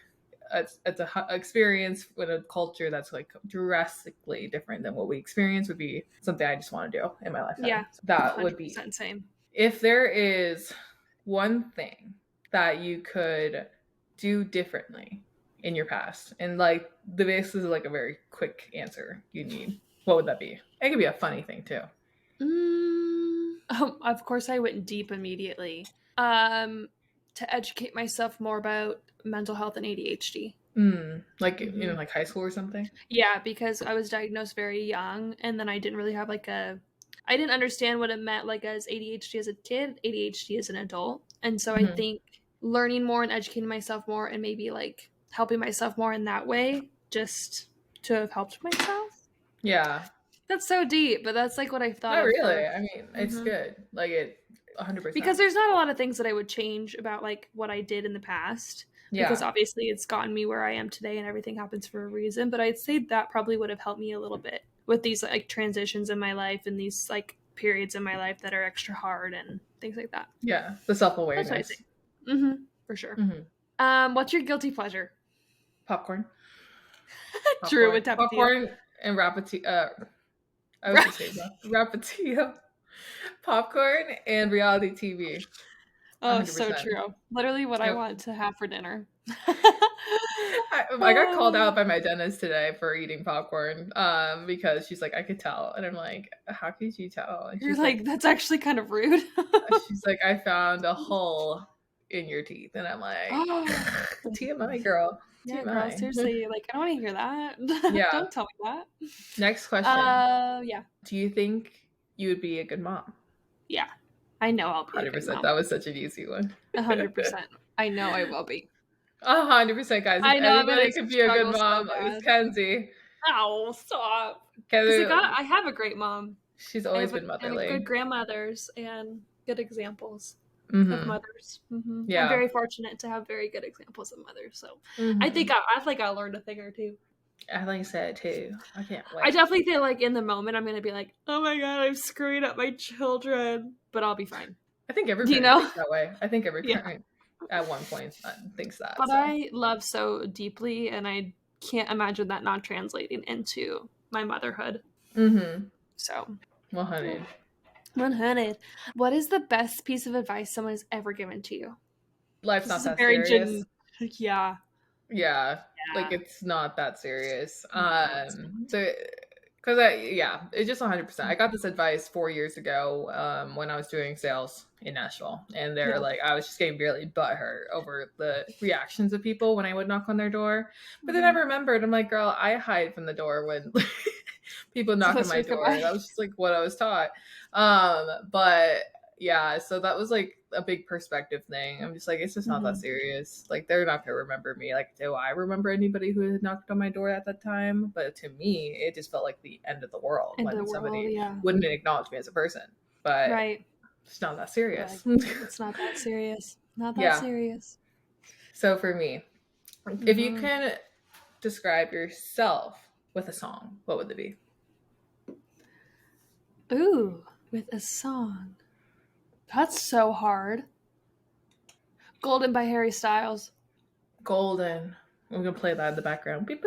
[SPEAKER 1] it's a experience with a culture that's like drastically different than what we experience, would be something I just want to do in my lifetime.
[SPEAKER 2] Yeah,
[SPEAKER 1] that would be
[SPEAKER 2] same.
[SPEAKER 1] If there is one thing that you could do differently in your past, and like this is like a very quick answer you need, what would that be? It could be a funny thing too.
[SPEAKER 2] Of course I went deep immediately. To educate myself more about mental health and ADHD.
[SPEAKER 1] Like in like high school or something?
[SPEAKER 2] Yeah, because I was diagnosed very young, and then I didn't really have I didn't understand what it meant, like, as ADHD as a kid, ADHD as an adult. And so I think learning more and educating myself more, and maybe like helping myself more in that way, just to have helped myself.
[SPEAKER 1] Yeah.
[SPEAKER 2] That's so deep, but that's like what I thought.
[SPEAKER 1] Not really. I mean, it's good. Like it 100%.
[SPEAKER 2] Because there's not a lot of things that I would change about like what I did in the past. Yeah. Because obviously it's gotten me where I am today, and everything happens for a reason. But I'd say that probably would have helped me a little bit with these like transitions in my life, and these like periods in my life that are extra hard and things like that.
[SPEAKER 1] Yeah, the self-awareness.
[SPEAKER 2] That's what I think. For sure. What's your guilty pleasure?
[SPEAKER 1] Popcorn.
[SPEAKER 2] Drew with Tapatio.
[SPEAKER 1] Popcorn and Rapatio. I was just saying Rapatio. Popcorn and reality TV.
[SPEAKER 2] Oh, 100%. So true. Literally what I want to have for dinner.
[SPEAKER 1] I got called out by my dentist today for eating popcorn because she's like, I could tell. And I'm like, how could you tell? And
[SPEAKER 2] you're like, that's actually kind of rude.
[SPEAKER 1] She's like, I found a hole in your teeth. And I'm like, TMI, girl.
[SPEAKER 2] Yeah, girl, seriously. Like, I don't want to hear that.
[SPEAKER 1] Yeah.
[SPEAKER 2] Don't tell me that.
[SPEAKER 1] Next question.
[SPEAKER 2] Yeah.
[SPEAKER 1] Do you think you would be a good mom?
[SPEAKER 2] Yeah. I know I'll be 100%. A good mom.
[SPEAKER 1] That was such an easy one.
[SPEAKER 2] 100%. I know I will be.
[SPEAKER 1] 100%, guys.
[SPEAKER 2] I know
[SPEAKER 1] anybody could be a good mom, it was Kenzie.
[SPEAKER 2] Oh, stop. Because I have a great mom.
[SPEAKER 1] She's always been motherly.
[SPEAKER 2] And good grandmothers and good examples of mothers. Yeah. I'm very fortunate to have very good examples of mothers. So I think I learned a thing or two.
[SPEAKER 1] I think so too. I can't wait.
[SPEAKER 2] I definitely feel like in the moment I'm going to be like, oh my God, I'm screwing up my children. But I'll be fine.
[SPEAKER 1] I think every parent thinks that way. I think every parent at one point thinks that.
[SPEAKER 2] But I love so deeply, and I can't imagine that not translating into my motherhood. So
[SPEAKER 1] 100.
[SPEAKER 2] 100. What is the best piece of advice someone has ever given to you?
[SPEAKER 1] Life's not that serious.
[SPEAKER 2] Yeah.
[SPEAKER 1] Like it's not that serious. Because it's just 100%. I got this advice 4 years ago when I was doing sales in Nashville, and they're like, I was just getting really butthurt over the reactions of people when I would knock on their door. But then I remembered, I'm like, girl, I hide from the door when people knock on my door. That was just like what I was taught. But yeah, so that was like a big perspective thing. I'm just like, it's just not that serious. Like, they're not gonna remember me. Like, do I remember anybody who had knocked on my door at that time? But to me, it just felt like the end of the world when somebody wouldn't acknowledge me as a person. But it's not that serious.
[SPEAKER 2] It's not that serious. Not that serious.
[SPEAKER 1] So for me, if you can describe yourself with a song, what would it be?
[SPEAKER 2] Ooh, with a song. That's so hard. Golden by Harry Styles.
[SPEAKER 1] Golden. I'm going to play that in the background.
[SPEAKER 2] You're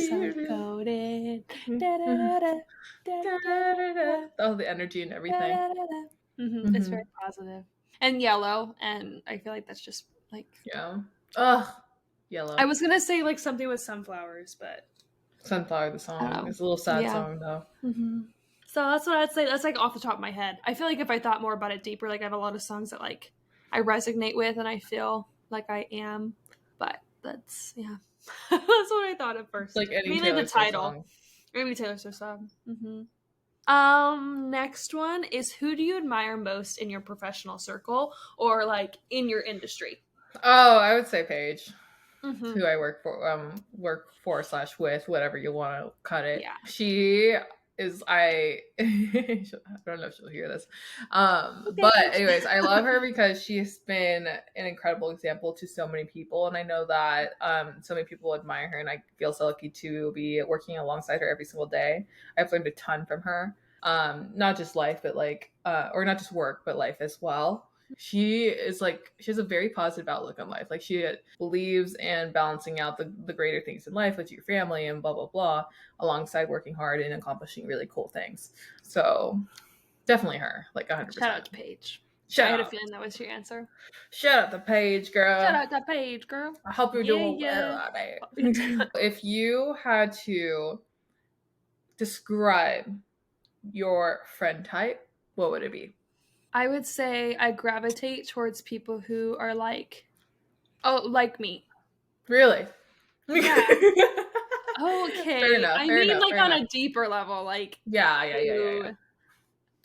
[SPEAKER 2] so golden.
[SPEAKER 1] Oh, the energy and everything.
[SPEAKER 2] It's very positive. And Yellow, and I feel like that's just like...
[SPEAKER 1] Yeah. Ugh. Yellow.
[SPEAKER 2] I was gonna say like something with sunflowers, but
[SPEAKER 1] Sunflower, the
[SPEAKER 2] I don't
[SPEAKER 1] song.
[SPEAKER 2] know.
[SPEAKER 1] It's a little sad
[SPEAKER 2] Yeah.
[SPEAKER 1] song, though.
[SPEAKER 2] Mm-hmm. So that's what I'd say. That's like off the top of my head. I feel like if I thought more about it deeper, like I have a lot of songs that like I resonate with and I feel like I am. But that's that's what I thought at first.
[SPEAKER 1] Like any
[SPEAKER 2] Mainly the
[SPEAKER 1] Taylor Swift
[SPEAKER 2] title.
[SPEAKER 1] song.
[SPEAKER 2] Maybe Taylor Swift song. Next one is who do you admire most in your professional circle or like in your industry?
[SPEAKER 1] Oh, I would say Paige.
[SPEAKER 2] Mm-hmm.
[SPEAKER 1] Who I work for / with, whatever you want to cut it.
[SPEAKER 2] Yeah.
[SPEAKER 1] She is I I don't know if she'll hear this.
[SPEAKER 2] Okay.
[SPEAKER 1] But anyways, I love her because she's been an incredible example to so many people, and I know that so many people admire her, and I feel so lucky to be working alongside her every single day. I've learned a ton from her. Not just life, but like or not just work, but life as well. She is like, she has a very positive outlook on life. Like she believes in balancing out the greater things in life with your family and blah blah blah, alongside working hard and accomplishing really cool things. So definitely her, like 100%.
[SPEAKER 2] Shout out to Paige.
[SPEAKER 1] Shout
[SPEAKER 2] I had a
[SPEAKER 1] out.
[SPEAKER 2] feeling that was your answer.
[SPEAKER 1] Shout out to Paige, girl.
[SPEAKER 2] Shout out to Paige, girl.
[SPEAKER 1] I hope you're doing well out there. If you had to describe your friend type, what would it be?
[SPEAKER 2] I would say I gravitate towards people who are like, like me.
[SPEAKER 1] Really?
[SPEAKER 2] Yeah. Okay.
[SPEAKER 1] Fair enough.
[SPEAKER 2] I
[SPEAKER 1] Fair
[SPEAKER 2] mean,
[SPEAKER 1] enough,
[SPEAKER 2] like
[SPEAKER 1] fair
[SPEAKER 2] on
[SPEAKER 1] enough.
[SPEAKER 2] a deeper level, like
[SPEAKER 1] Yeah.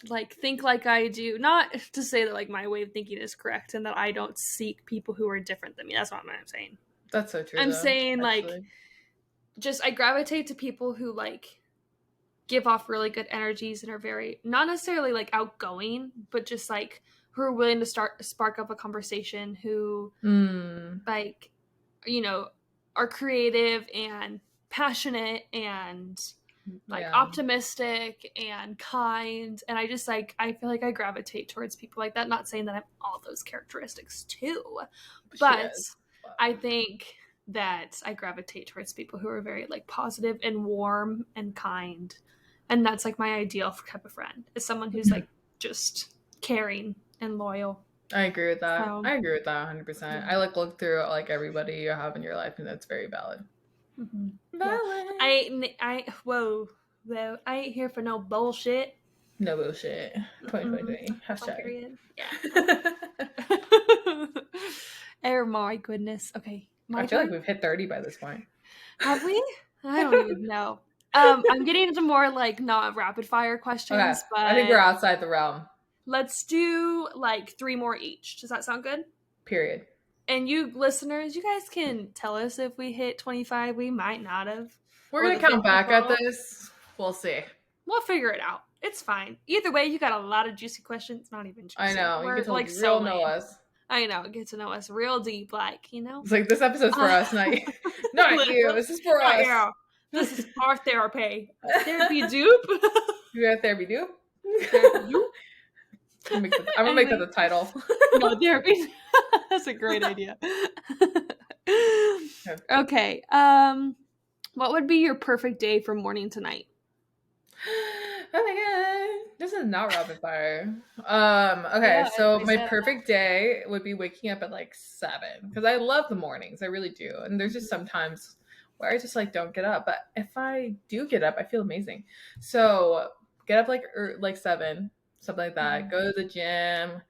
[SPEAKER 2] like think like I do. Not to say that like my way of thinking is correct and that I don't seek people who are different than me. That's not what I'm saying.
[SPEAKER 1] That's so true.
[SPEAKER 2] I'm
[SPEAKER 1] though,
[SPEAKER 2] saying
[SPEAKER 1] actually.
[SPEAKER 2] like just I gravitate to people who like give off really good energies and are very not necessarily like outgoing, but just like who are willing to spark up a conversation, who like are creative and passionate and like optimistic and kind, and I just like I feel like I gravitate towards people like that. Not saying that I'm all those characteristics too, but I think that I gravitate towards people who are very like positive and warm and kind. And that's like my ideal type of friend, is someone who's like just caring and loyal.
[SPEAKER 1] I agree with that.
[SPEAKER 2] So,
[SPEAKER 1] I agree with that 100%.
[SPEAKER 2] Yeah.
[SPEAKER 1] I like look through like everybody you have in your life, and that's very valid.
[SPEAKER 2] Valid. Yeah. I ain't here for no bullshit.
[SPEAKER 1] No bullshit. 2020. Hashtag.
[SPEAKER 2] Yeah. Oh my goodness. Okay.
[SPEAKER 1] I feel like we've hit 30 by this point.
[SPEAKER 2] Have we? I don't even know. I'm getting into more like not rapid fire questions,
[SPEAKER 1] Okay.
[SPEAKER 2] but
[SPEAKER 1] I think we're outside the realm.
[SPEAKER 2] Let's do like 3 more each. Does that sound good?
[SPEAKER 1] Period.
[SPEAKER 2] And you listeners, you guys can tell us if we hit 25. We might not have.
[SPEAKER 1] We're going to count back at this. We'll see.
[SPEAKER 2] We'll figure it out. It's fine. Either way, you got a lot of juicy questions. Not even juicy.
[SPEAKER 1] I know.
[SPEAKER 2] We're
[SPEAKER 1] you get to
[SPEAKER 2] like
[SPEAKER 1] real know us.
[SPEAKER 2] I know. Get to know us real deep, like,
[SPEAKER 1] It's like, this episode's for us, not you. Not you. This is for us.
[SPEAKER 2] Yeah. This is our therapy. Therapy DOOP.
[SPEAKER 1] You got therapy DOOP?
[SPEAKER 2] Therapy DOOP.
[SPEAKER 1] I'm gonna make that the title.
[SPEAKER 2] No, therapy. That's a great idea. Okay. What would be your perfect day from morning to night?
[SPEAKER 1] Oh my god, this is not rapid fire. Okay, so my perfect day would be waking up at like 7, because I love the mornings. I really do. And there's just sometimes where I just like don't get up, but if I do get up, I feel amazing. So get up like 7, something like that. Go to the gym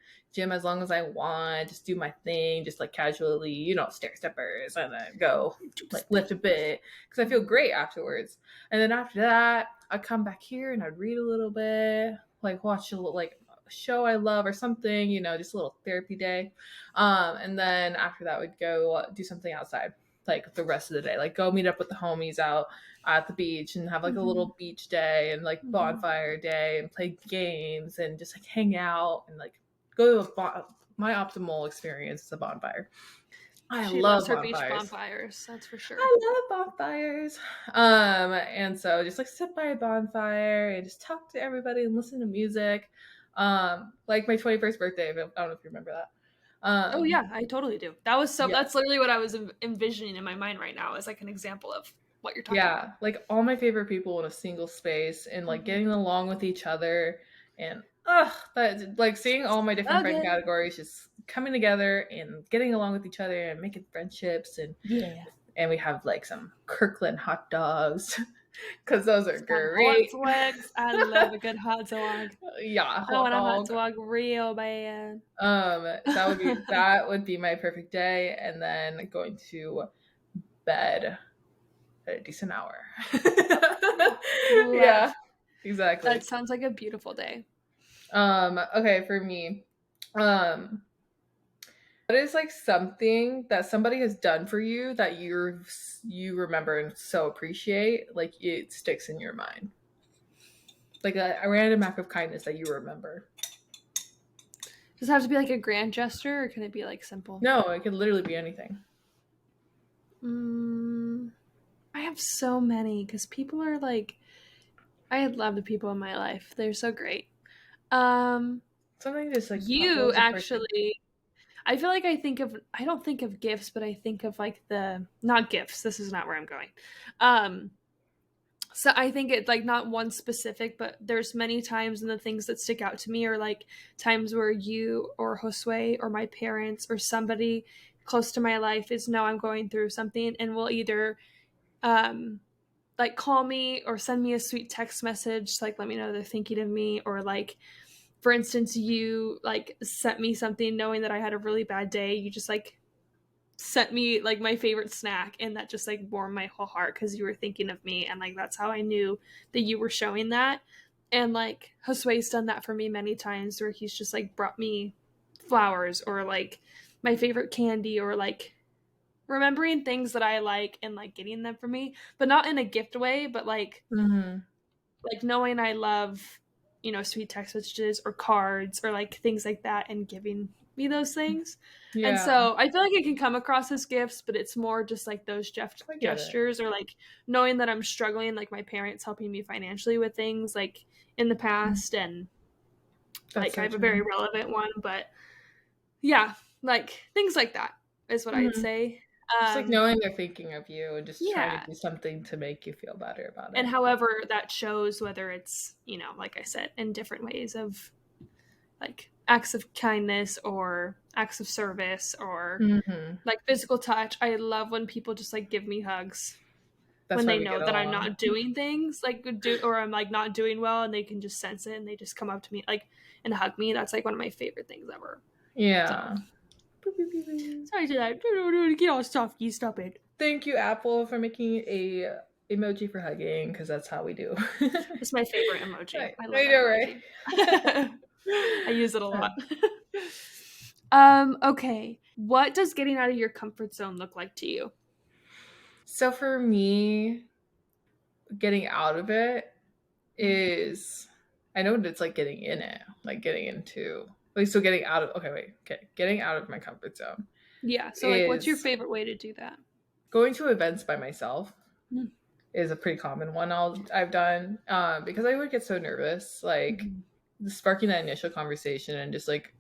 [SPEAKER 1] as long as I want, just do my thing, just like casually, stair steppers, and then go like lift a bit, because I feel great afterwards. And then after that, I'd come back here and I'd read a little bit, like watch a little like show I love or something, just a little therapy day. And then after that, we'd go do something outside, like the rest of the day, like go meet up with the homies out at the beach and have like a little beach day and like bonfire day and play games and just like hang out and like go to my optimal experience is a bonfire. She love her bonfires.
[SPEAKER 2] Beach bonfires, that's for sure.
[SPEAKER 1] I love bonfires. And so just like sit by a bonfire and just talk to everybody and listen to music. Like my 21st birthday, I don't know if you remember that.
[SPEAKER 2] Oh yeah, I totally do. That was that's literally what I was envisioning in my mind right now as like an example of what you're talking about.
[SPEAKER 1] Yeah, like all my favorite people in a single space and like getting along with each other, and that like seeing all my different friend categories just coming together and getting along with each other and making friendships, and we have like some Kirkland hot dogs because those are
[SPEAKER 2] Some hot
[SPEAKER 1] great.
[SPEAKER 2] dogs. I love a good hot dog.
[SPEAKER 1] Yeah,
[SPEAKER 2] I
[SPEAKER 1] hot
[SPEAKER 2] want a hot
[SPEAKER 1] dog.
[SPEAKER 2] dog real bad.
[SPEAKER 1] That would be my perfect day, and then going to bed at a decent hour.
[SPEAKER 2] Love.
[SPEAKER 1] Yeah, exactly.
[SPEAKER 2] That sounds like a beautiful day.
[SPEAKER 1] Okay, for me, what is like something that somebody has done for you that you remember and so appreciate, like it sticks in your mind, like a random act of kindness that you remember?
[SPEAKER 2] Does it have to be like a grand gesture, or can it be like simple?
[SPEAKER 1] No, it could literally be anything.
[SPEAKER 2] I have so many because people are like, I love the people in my life. They're so great.
[SPEAKER 1] Something just like
[SPEAKER 2] You
[SPEAKER 1] as a person.
[SPEAKER 2] actually, I feel like I don't think of gifts, but I think of like not gifts. This is not where I'm going. So I think it's like not one specific, but there's many times, and the things that stick out to me are like times where you or Josue or my parents or somebody close to my life is know I'm going through something and will either like call me or send me a sweet text message to like let me know they're thinking of me, or like for instance you like sent me something knowing that I had a really bad day. You just like sent me like my favorite snack, and that just like warmed my whole heart because you were thinking of me, and like that's how I knew that you were showing that. And like Josue's done that for me many times where he's just like brought me flowers or like my favorite candy, or like remembering things that I like and like getting them for me, but not in a gift way, but like knowing I love, sweet text messages or cards or like things like that, and giving me those things. And
[SPEAKER 1] Yeah,
[SPEAKER 2] so I feel like it can come across as gifts, but it's more just like those
[SPEAKER 1] I get it.
[SPEAKER 2] gestures, or like knowing that I'm struggling, like my parents helping me financially with things like in the past. And
[SPEAKER 1] That's
[SPEAKER 2] like I
[SPEAKER 1] so
[SPEAKER 2] have a very
[SPEAKER 1] true.
[SPEAKER 2] relevant one, but yeah, like things like that is what I'd say.
[SPEAKER 1] Just like knowing they're thinking of you and just trying to
[SPEAKER 2] Yeah.
[SPEAKER 1] do something to make you feel better about
[SPEAKER 2] And
[SPEAKER 1] it.
[SPEAKER 2] however that shows, whether it's, like I said, in different ways of like acts of kindness or acts of service or like physical touch. I love when people just like give me hugs
[SPEAKER 1] That's
[SPEAKER 2] when
[SPEAKER 1] why
[SPEAKER 2] they
[SPEAKER 1] we get
[SPEAKER 2] know that I'm
[SPEAKER 1] along.
[SPEAKER 2] not doing things like or I'm like not doing well, and they can just sense it and they just come up to me like and hug me. That's like one of my favorite things ever. So
[SPEAKER 1] Yeah.
[SPEAKER 2] sorry to that. Get all softy, stop it.
[SPEAKER 1] Thank you, Apple, for making a emoji for hugging, because that's how we do.
[SPEAKER 2] It's my favorite emoji. I love
[SPEAKER 1] I
[SPEAKER 2] that
[SPEAKER 1] know, right?
[SPEAKER 2] emoji. I use it a lot. Okay. What does getting out of your comfort zone look like to you?
[SPEAKER 1] So for me, getting out of it is, I know what it's like getting in it, like getting into, like, so getting out of, getting out of my comfort zone
[SPEAKER 2] Yeah. So like what's your
[SPEAKER 1] is
[SPEAKER 2] favorite way to do that?
[SPEAKER 1] going to events by myself.
[SPEAKER 2] Mm.
[SPEAKER 1] Is a pretty common one I've done, because I would get so nervous, like
[SPEAKER 2] Mm-hmm.
[SPEAKER 1] sparking that initial conversation and just like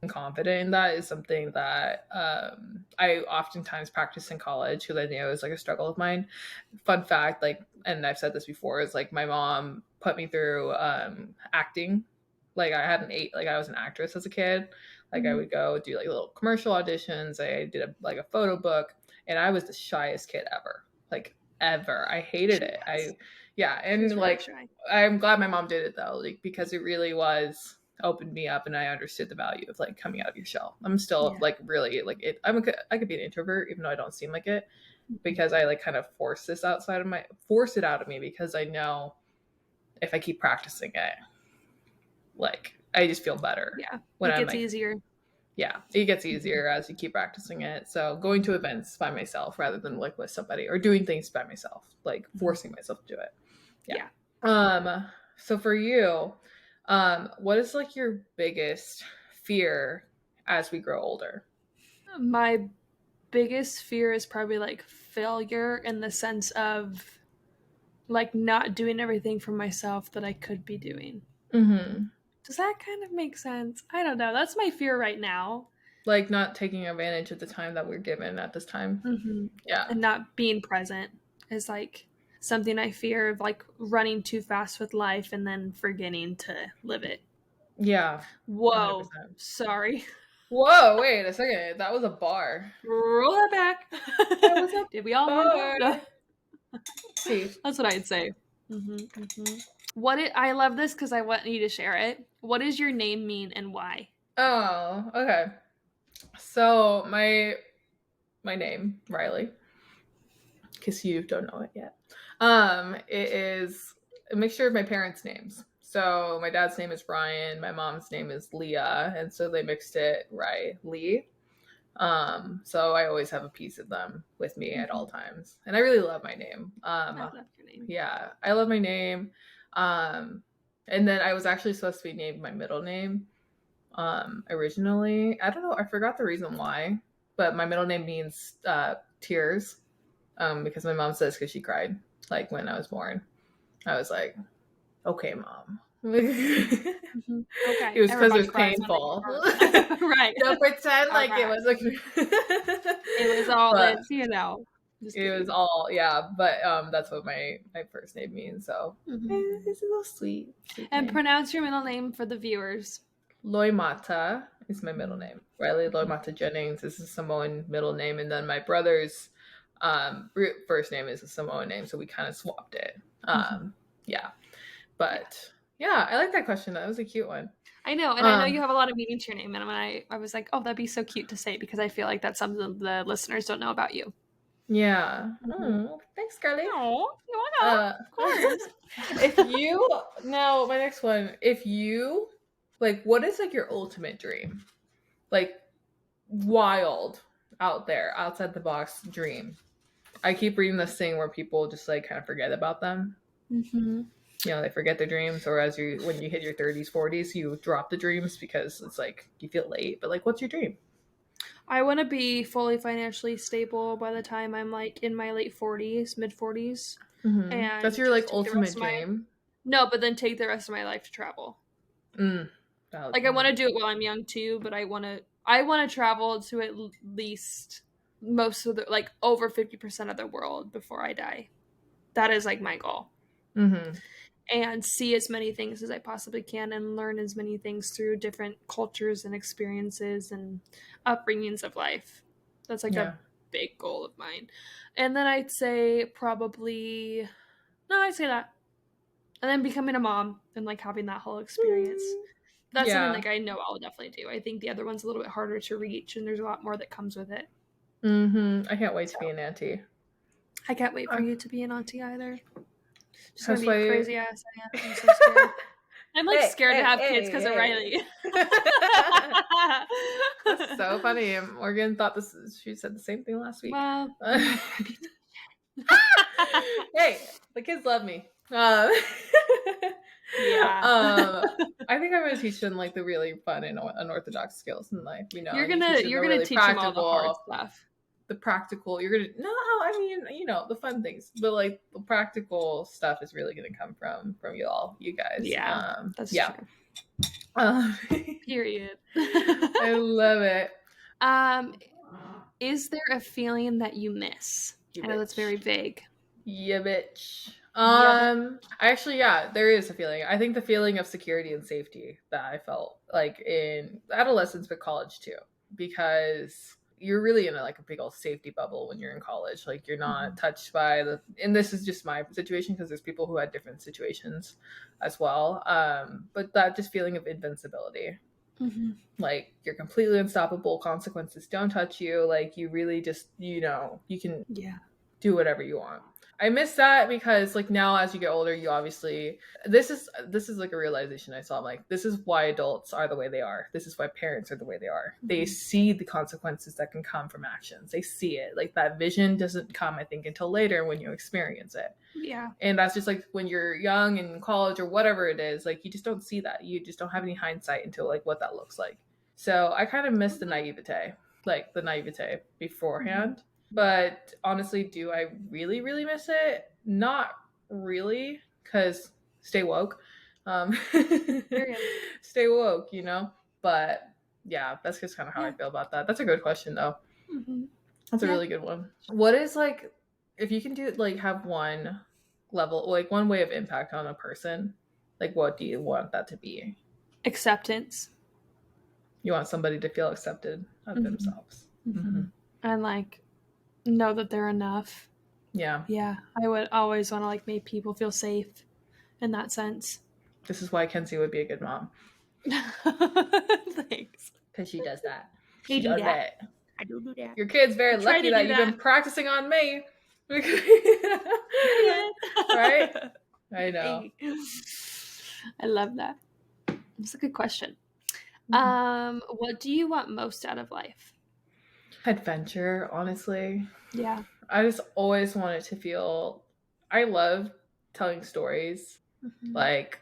[SPEAKER 1] confident in that is something that I oftentimes practice in college because I knew it was like a struggle of mine. Fun fact, like, and I've said this before, is like my mom put me through acting. Like I was an actress as a kid. Like I
[SPEAKER 2] Mm-hmm.
[SPEAKER 1] would go do like little commercial auditions. I did like a photo book, and I was the shyest kid ever. Like ever. I hated
[SPEAKER 2] She
[SPEAKER 1] it.
[SPEAKER 2] was.
[SPEAKER 1] Yeah,
[SPEAKER 2] She
[SPEAKER 1] and
[SPEAKER 2] was really
[SPEAKER 1] like
[SPEAKER 2] shy.
[SPEAKER 1] I'm glad my mom did it though, like because it really was opened me up, and I understood the value of like coming out of your shell. I'm still
[SPEAKER 2] Yeah.
[SPEAKER 1] like really like it. I could be an introvert even though I don't seem like it,
[SPEAKER 2] Mm-hmm.
[SPEAKER 1] because I like kind of force it out of me, because I know if I keep practicing it, like I just feel better
[SPEAKER 2] Yeah.
[SPEAKER 1] when
[SPEAKER 2] It
[SPEAKER 1] I'm
[SPEAKER 2] gets
[SPEAKER 1] like,
[SPEAKER 2] easier.
[SPEAKER 1] yeah, it gets
[SPEAKER 2] Mm-hmm.
[SPEAKER 1] easier as you keep practicing it. So going to events by myself rather than like with somebody, or doing things by myself, like
[SPEAKER 2] Mm-hmm.
[SPEAKER 1] forcing myself to do it. Yeah.
[SPEAKER 2] Yeah.
[SPEAKER 1] So for you, what is like your biggest fear as we grow older?
[SPEAKER 2] My biggest fear is probably like failure, in the sense of like not doing everything for myself that I could be doing.
[SPEAKER 1] Mm-hmm.
[SPEAKER 2] Does that kind of make sense? I don't know. That's my fear right now.
[SPEAKER 1] Like not taking advantage of the time that we're given at this time.
[SPEAKER 2] Mm-hmm.
[SPEAKER 1] Yeah.
[SPEAKER 2] And not being present is like something I fear of, like running too fast with life and then forgetting to live it.
[SPEAKER 1] Yeah.
[SPEAKER 2] Whoa.
[SPEAKER 1] 100%.
[SPEAKER 2] Sorry.
[SPEAKER 1] Whoa, wait a second. That was a bar.
[SPEAKER 2] Roll that back.
[SPEAKER 1] That was a
[SPEAKER 2] Did we all hear
[SPEAKER 1] bar.
[SPEAKER 2] that?
[SPEAKER 1] See.
[SPEAKER 2] That's what I'd say. I love this because I want you to share it. What does your name mean and why?
[SPEAKER 1] Oh, okay. So my name, Riley, because you don't know it yet. It is a mixture of my parents' names. So my dad's name is Ryan, my mom's name is Leah, and so they mixed it Riley. So I always have a piece of them with me at all times. And I really love my name.
[SPEAKER 2] I love your name.
[SPEAKER 1] Yeah, I love my name. And then I was actually supposed to be named my middle name originally. I don't know, I forgot the reason why, but my middle name means tears, because my mom says because she cried like when I was born. I was like, okay, mom.
[SPEAKER 2] Okay.
[SPEAKER 1] It was because it was painful.
[SPEAKER 2] Right.
[SPEAKER 1] Don't pretend like
[SPEAKER 2] right.
[SPEAKER 1] it was like
[SPEAKER 2] it was all
[SPEAKER 1] but
[SPEAKER 2] it's, you know.
[SPEAKER 1] It was all, yeah, but that's what my first name means, so it's a little sweet
[SPEAKER 2] and
[SPEAKER 1] name.
[SPEAKER 2] Pronounce your middle name for the viewers.
[SPEAKER 1] Loimata is my middle name. Riley Loimata Jennings is a Samoan middle name, and then my brother's first name is a Samoan name, so we kind of swapped it. Yeah, but yeah, I like that question. That was a cute one.
[SPEAKER 2] I know, and I know you have a lot of meaning to your name, and I was like, oh, that'd be so cute to say, because I feel like that's something the listeners don't know about you.
[SPEAKER 1] Yeah. Oh, thanks, Carly.
[SPEAKER 2] Oh, of course.
[SPEAKER 1] Now my next one, if you, like, what is like your ultimate dream? Like, wild, out there, outside the box dream. I keep reading this thing where people just like kind of forget about them. You know, they forget their dreams, or when you hit your 30s, 40s, you drop the dreams because it's like you feel late. But like, what's your dream?
[SPEAKER 2] I want to be fully financially stable by the time I'm like in my late 40s, mid 40s.
[SPEAKER 1] And that's your like ultimate dream.
[SPEAKER 2] No, but then take the rest of my life to travel. Like, I want to do it while I'm young too, but I want to travel to at least most of the, like, over 50% of the world before I die. That is like my goal. And see as many things as I possibly can, and learn as many things through different cultures and experiences and upbringings of life. That's like a big goal of mine. And then I'd say probably, no, I'd say that. And then becoming a mom and like having that whole experience. That's something like I know I'll definitely do. I think the other one's a little bit harder to reach, and there's a lot more that comes with it.
[SPEAKER 1] I can't wait to be an auntie.
[SPEAKER 2] I can't wait for you to be an auntie either. Just
[SPEAKER 1] gonna
[SPEAKER 2] be a crazy ass aunt. I'm so scared. I'm like scared to have kids because of Riley.
[SPEAKER 1] That's so funny. Morgan thought she said the same thing last week.
[SPEAKER 2] Well,
[SPEAKER 1] hey, the kids love me.
[SPEAKER 2] Yeah.
[SPEAKER 1] I think I'm gonna teach them like the really fun and unorthodox skills in life. You know,
[SPEAKER 2] you're gonna really teach them all the hard stuff.
[SPEAKER 1] The practical, the fun things, but like the practical stuff is really gonna come from you guys.
[SPEAKER 2] Yeah, that's true. Period.
[SPEAKER 1] I love it.
[SPEAKER 2] Is there a feeling that you miss? I know that's very vague.
[SPEAKER 1] Yeah, bitch. There is a feeling. I think the feeling of security and safety that I felt like in adolescence, but college too, because you're really in a big old safety bubble when you're in college. Like, you're not touched by and this is just my situation because there's people who had different situations as well. But that just feeling of invincibility. Like, you're completely unstoppable. Consequences don't touch you. Like, you really just, you can do whatever you want. I miss that because like now as you get older, you obviously, this is like a realization I saw. I'm like, this is why adults are the way they are. This is why parents are the way they are. They see the consequences that can come from actions. They see it. Like, that vision doesn't come, I think, until later when you experience it.
[SPEAKER 2] Yeah.
[SPEAKER 1] And that's just like when you're young and in college or whatever it is, like, you just don't see that. You just don't have any hindsight into like what that looks like. So I kind of miss the naivete beforehand. But honestly, do I really, really miss it? Not really, because stay woke. Stay woke, But yeah, that's just kind of how I feel about that. That's a good question, though. That's a really good one. What is, like, if you can do, like, have one level, like, one way of impact on a person, like, what do you want that to be?
[SPEAKER 2] Acceptance.
[SPEAKER 1] You want somebody to feel accepted of themselves.
[SPEAKER 2] And like know that they're enough.
[SPEAKER 1] Yeah.
[SPEAKER 2] Yeah, I would always want to like make people feel safe in that sense.
[SPEAKER 1] This is why Kenzie would be a good mom.
[SPEAKER 2] Thanks.
[SPEAKER 1] Because she does that.
[SPEAKER 2] I
[SPEAKER 1] She
[SPEAKER 2] do
[SPEAKER 1] does
[SPEAKER 2] that.
[SPEAKER 1] that.
[SPEAKER 2] I do that.
[SPEAKER 1] Your kid's very lucky that you've been practicing on me. Right? I know.
[SPEAKER 2] I love that. That's a good question. What do you want most out of life?
[SPEAKER 1] Adventure, honestly.
[SPEAKER 2] Yeah.
[SPEAKER 1] I just always wanted to feel, I love telling stories. Like,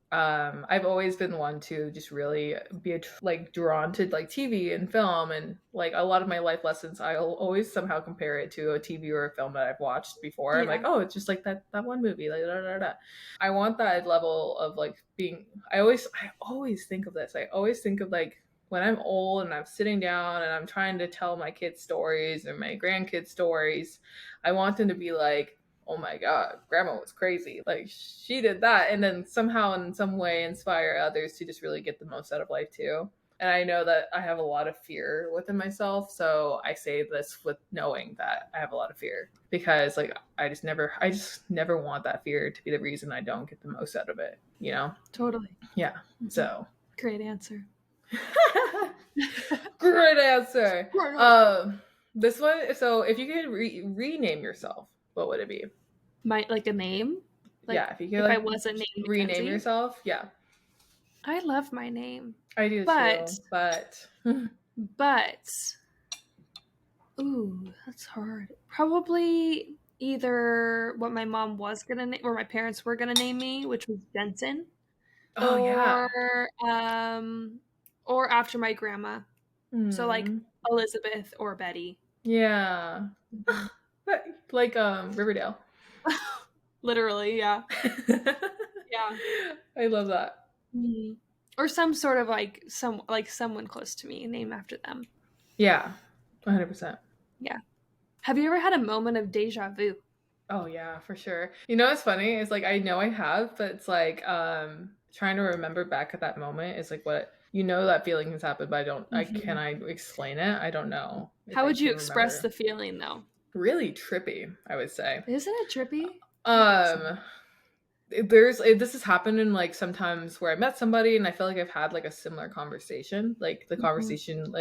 [SPEAKER 1] I've always been one to just really be like drawn to like TV and film, and like a lot of my life lessons, I'll always somehow compare it to a TV or a film that I've watched before.
[SPEAKER 2] Yeah.
[SPEAKER 1] I'm like, oh, it's just like that one movie. Like, da, da, da. I want that level of like being. I always think of this. I always think of like when I'm old and I'm sitting down and I'm trying to tell my kids stories or my grandkids stories. I want them to be like, oh my God, grandma was crazy. Like she did that. And then somehow in some way inspire others to just really get the most out of life too. And I know that I have a lot of fear within myself. So I say this with knowing that I have a lot of fear because like, I just never want that fear to be the reason I don't get the most out of it, you know?
[SPEAKER 2] Totally.
[SPEAKER 1] Yeah. So.
[SPEAKER 2] Great answer.
[SPEAKER 1] Great answer. This one, so if you could rename yourself, what would it be?
[SPEAKER 2] Like a name? Like,
[SPEAKER 1] yeah, if you could
[SPEAKER 2] if
[SPEAKER 1] like
[SPEAKER 2] I wasn't named
[SPEAKER 1] rename
[SPEAKER 2] Mackenzie?
[SPEAKER 1] yourself, yeah.
[SPEAKER 2] I love my name.
[SPEAKER 1] I do too, but
[SPEAKER 2] ooh, that's hard. Probably either what my mom was gonna name or my parents were gonna name me, which was Jensen.
[SPEAKER 1] Oh yeah.
[SPEAKER 2] Or after my grandma. So like Elizabeth or Betty.
[SPEAKER 1] Yeah. Like Riverdale.
[SPEAKER 2] Literally, yeah. Yeah.
[SPEAKER 1] I love that.
[SPEAKER 2] Or some sort of like someone close to me named after them.
[SPEAKER 1] Yeah. 100%.
[SPEAKER 2] Yeah. Have you ever had a moment of deja vu?
[SPEAKER 1] Oh yeah, for sure. You know what's funny? It's like I know I have, but it's like trying to remember back at that moment is like what that feeling has happened, but can I explain it? I don't know.
[SPEAKER 2] How would you express the feeling though?
[SPEAKER 1] Really trippy, I would say.
[SPEAKER 2] Isn't it trippy?
[SPEAKER 1] This has happened in like sometimes where I met somebody and I feel like I've had like a similar conversation. Like the conversation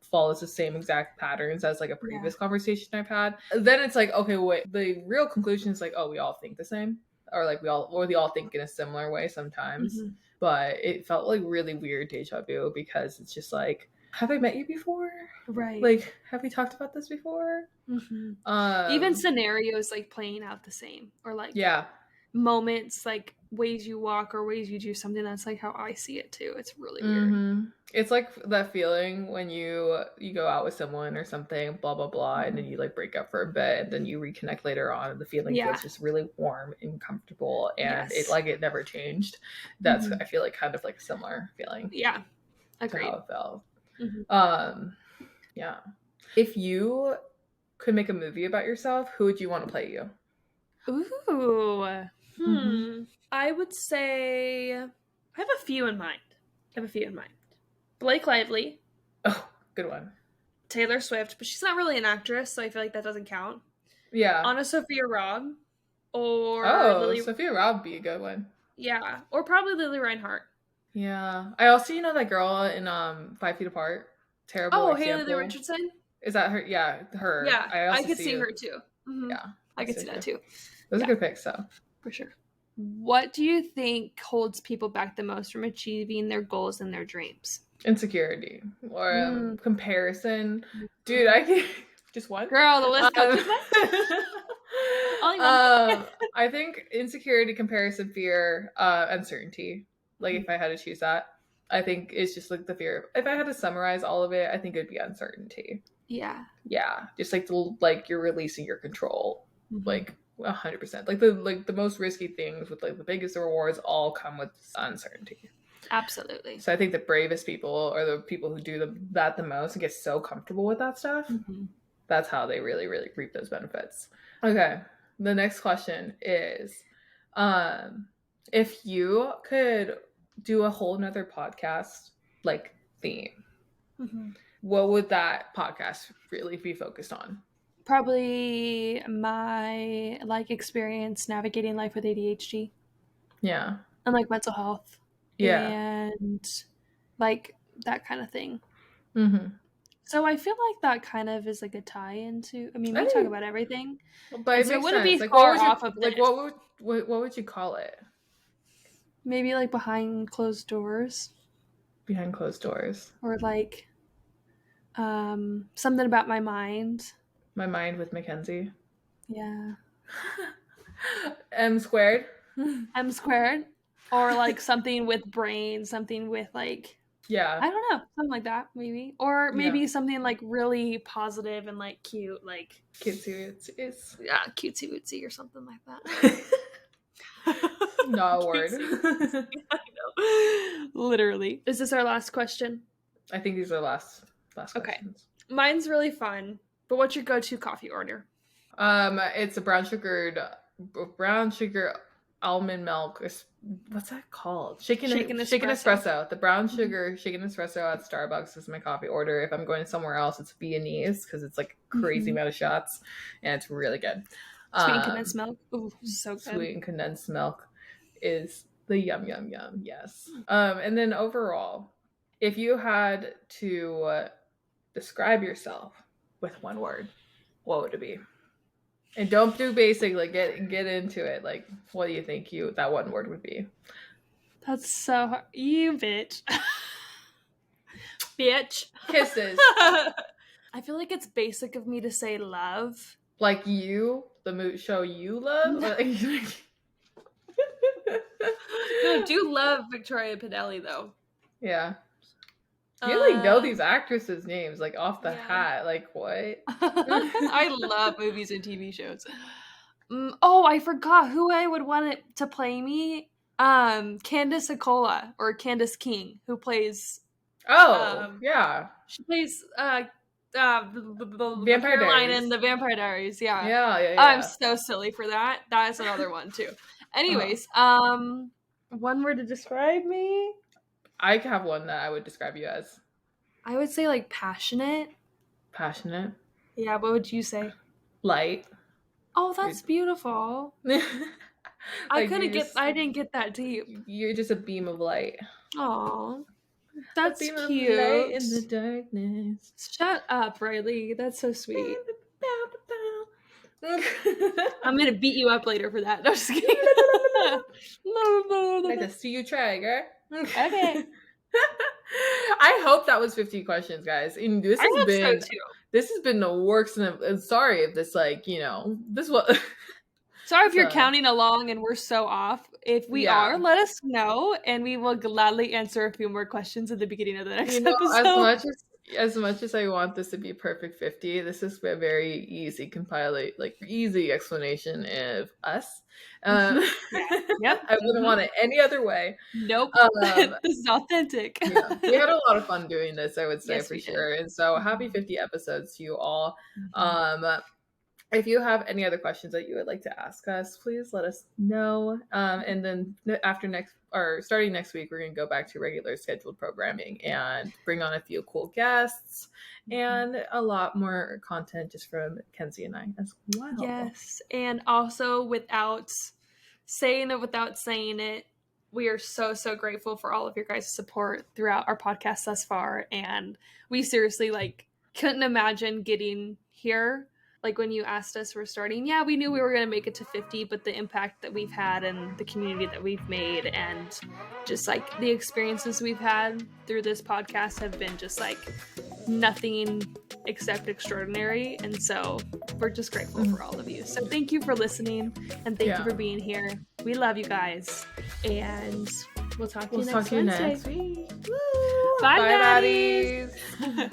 [SPEAKER 1] follows the same exact patterns as like a previous conversation I've had. Then it's like, okay, wait, the real conclusion is like, oh, we all think the same. Or like we all think in a similar way sometimes. But it felt like really weird deja vu because it's just like, have I met you before?
[SPEAKER 2] Right.
[SPEAKER 1] Like, have we talked about this before?
[SPEAKER 2] Even scenarios like playing out the same or like moments like ways you walk or ways you do something. That's like how I see it too. It's really weird.
[SPEAKER 1] It's like that feeling when you go out with someone or something, blah blah blah, and then you like break up for a bit and then you reconnect later on and the feeling feels just really warm and comfortable and it never changed. That's I feel like kind of like a similar feeling.
[SPEAKER 2] Yeah. Agreed.
[SPEAKER 1] How it felt. Yeah. If you could make a movie about yourself, who would you want to play you?
[SPEAKER 2] Ooh. I would say I have a few in mind. Blake Lively.
[SPEAKER 1] Oh, good one.
[SPEAKER 2] Taylor Swift, but she's not really an actress, so I feel like that doesn't count.
[SPEAKER 1] Yeah.
[SPEAKER 2] Anna Sophia Robb. Or
[SPEAKER 1] Sophia Robb would be a good one.
[SPEAKER 2] Yeah. Or probably Lily Reinhart.
[SPEAKER 1] Yeah. I also that girl in 5 Feet Apart. Terrible example.
[SPEAKER 2] Haley Richardson?
[SPEAKER 1] Is that her? Yeah, her.
[SPEAKER 2] Yeah, I could see her too.
[SPEAKER 1] Yeah.
[SPEAKER 2] I could see that too.
[SPEAKER 1] Those are good picks, though.
[SPEAKER 2] For sure. What do you think holds people back the most from achieving their goals and their dreams?
[SPEAKER 1] Insecurity or comparison. Dude, I can't. Just one?
[SPEAKER 2] Girl, the list goes.
[SPEAKER 1] I think insecurity, comparison, fear, uncertainty. Like if I had to choose that, I think it's just like the fear. If I had to summarize all of it, I think it'd be uncertainty.
[SPEAKER 2] Yeah.
[SPEAKER 1] Yeah. Just like you're releasing your control. Like 100%. Like the most risky things with like the biggest rewards all come with uncertainty.
[SPEAKER 2] Absolutely.
[SPEAKER 1] So I think the bravest people are the people who do that the most and get so comfortable with that stuff. That's how they really, really reap those benefits. Okay. The next question is, if you could do a whole nother podcast like theme, what would that podcast really be focused on?
[SPEAKER 2] Probably my like experience navigating life with ADHD.
[SPEAKER 1] Yeah.
[SPEAKER 2] And like mental health.
[SPEAKER 1] Yeah.
[SPEAKER 2] And like that kind of thing.
[SPEAKER 1] Mm-hmm.
[SPEAKER 2] So I feel like that kind of is like a tie into. I mean, we talk about everything,
[SPEAKER 1] but it
[SPEAKER 2] so it
[SPEAKER 1] makes
[SPEAKER 2] wouldn't
[SPEAKER 1] sense.
[SPEAKER 2] be
[SPEAKER 1] Like,
[SPEAKER 2] far off of
[SPEAKER 1] like
[SPEAKER 2] this.
[SPEAKER 1] what would you call it?
[SPEAKER 2] Maybe like behind closed doors.
[SPEAKER 1] Behind closed doors.
[SPEAKER 2] Or like something about my mind.
[SPEAKER 1] My mind with Mackenzie.
[SPEAKER 2] Yeah.
[SPEAKER 1] M squared.
[SPEAKER 2] M squared. Or like something with brain, something with like,
[SPEAKER 1] yeah,
[SPEAKER 2] I don't know, something like that maybe. Or maybe something like really positive and like cute, like
[SPEAKER 1] cutesy.
[SPEAKER 2] Yeah, cutesy wootsy or something like that.
[SPEAKER 1] Not a word.
[SPEAKER 2] I know. Literally. Is this our last question?
[SPEAKER 1] I think these are last questions.
[SPEAKER 2] Okay. Mine's really fun. But what's your go-to coffee order?
[SPEAKER 1] It's a brown sugar almond milk. What's that called? Shaken espresso. The brown sugar shaken espresso at Starbucks is my coffee order. If I'm going somewhere else, it's Viennese because it's like crazy amount of shots, and it's really good.
[SPEAKER 2] Sweet and condensed milk. Ooh, so good.
[SPEAKER 1] Sweet and condensed milk is the yum. Yes. And then overall, if you had to describe yourself with one word, what would it be? And don't do basic, like get into it. Like, what do you think that one word would be?
[SPEAKER 2] That's so hard. You bitch. Bitch.
[SPEAKER 1] Kisses.
[SPEAKER 2] I feel like it's basic of me to say love.
[SPEAKER 1] Like You, the show You Love?
[SPEAKER 2] No, I do love Victoria Pinelli though.
[SPEAKER 1] Yeah. You like know these actresses' names like off the hat. Like what?
[SPEAKER 2] I love movies and TV shows. Oh, I forgot who I would want it to play me. Candace Acola or Candace King, who plays.
[SPEAKER 1] Yeah.
[SPEAKER 2] She plays
[SPEAKER 1] Vampire Diaries.
[SPEAKER 2] in the Vampire Diaries. Yeah.
[SPEAKER 1] Yeah.
[SPEAKER 2] I'm so silly for that. That is another one too. Anyways, one word to describe me.
[SPEAKER 1] I have one that I would describe you as.
[SPEAKER 2] I would say like passionate.
[SPEAKER 1] Passionate?
[SPEAKER 2] Yeah, what would you say?
[SPEAKER 1] Light.
[SPEAKER 2] Oh, that's beautiful. I didn't get that deep.
[SPEAKER 1] You're just a beam of light.
[SPEAKER 2] Aw. That's
[SPEAKER 1] a beam
[SPEAKER 2] cute.
[SPEAKER 1] Of light in the darkness.
[SPEAKER 2] Shut up, Riley. That's so sweet. I'm gonna beat you up later for that. No, just kidding.
[SPEAKER 1] Like to see you try, girl.
[SPEAKER 2] Okay.
[SPEAKER 1] I hope that was 50 questions, guys. And this has been the works. And sorry if this, this was.
[SPEAKER 2] Sorry if you're counting along and we're so off. If we are, let us know, and we will gladly answer a few more questions at the beginning of the next episode.
[SPEAKER 1] As much as I want this to be perfect 50, this is a very easy easy explanation of us.
[SPEAKER 2] Yep.
[SPEAKER 1] I wouldn't want it any other way.
[SPEAKER 2] Nope. This is authentic.
[SPEAKER 1] Yeah. We had a lot of fun doing this, I would say, for sure. And so happy 50 episodes to you all. If you have any other questions that you would like to ask us, please let us know. And then starting next week, we're going to go back to regular scheduled programming and bring on a few cool guests and a lot more content just from Kenzie and I as well.
[SPEAKER 2] Yes. And also without saying it, we are so, so grateful for all of your guys' support throughout our podcast thus far. And we seriously couldn't imagine getting here. Like when you asked us we're starting, we knew we were going to make it to 50, but the impact that we've had and the community that we've made and just the experiences we've had through this podcast have been just nothing except extraordinary. And so we're just grateful for all of you. So thank you for listening and thank you for being here. We love you guys. And we'll talk to you next Wednesday.
[SPEAKER 1] Week.
[SPEAKER 2] Bye, Baddies.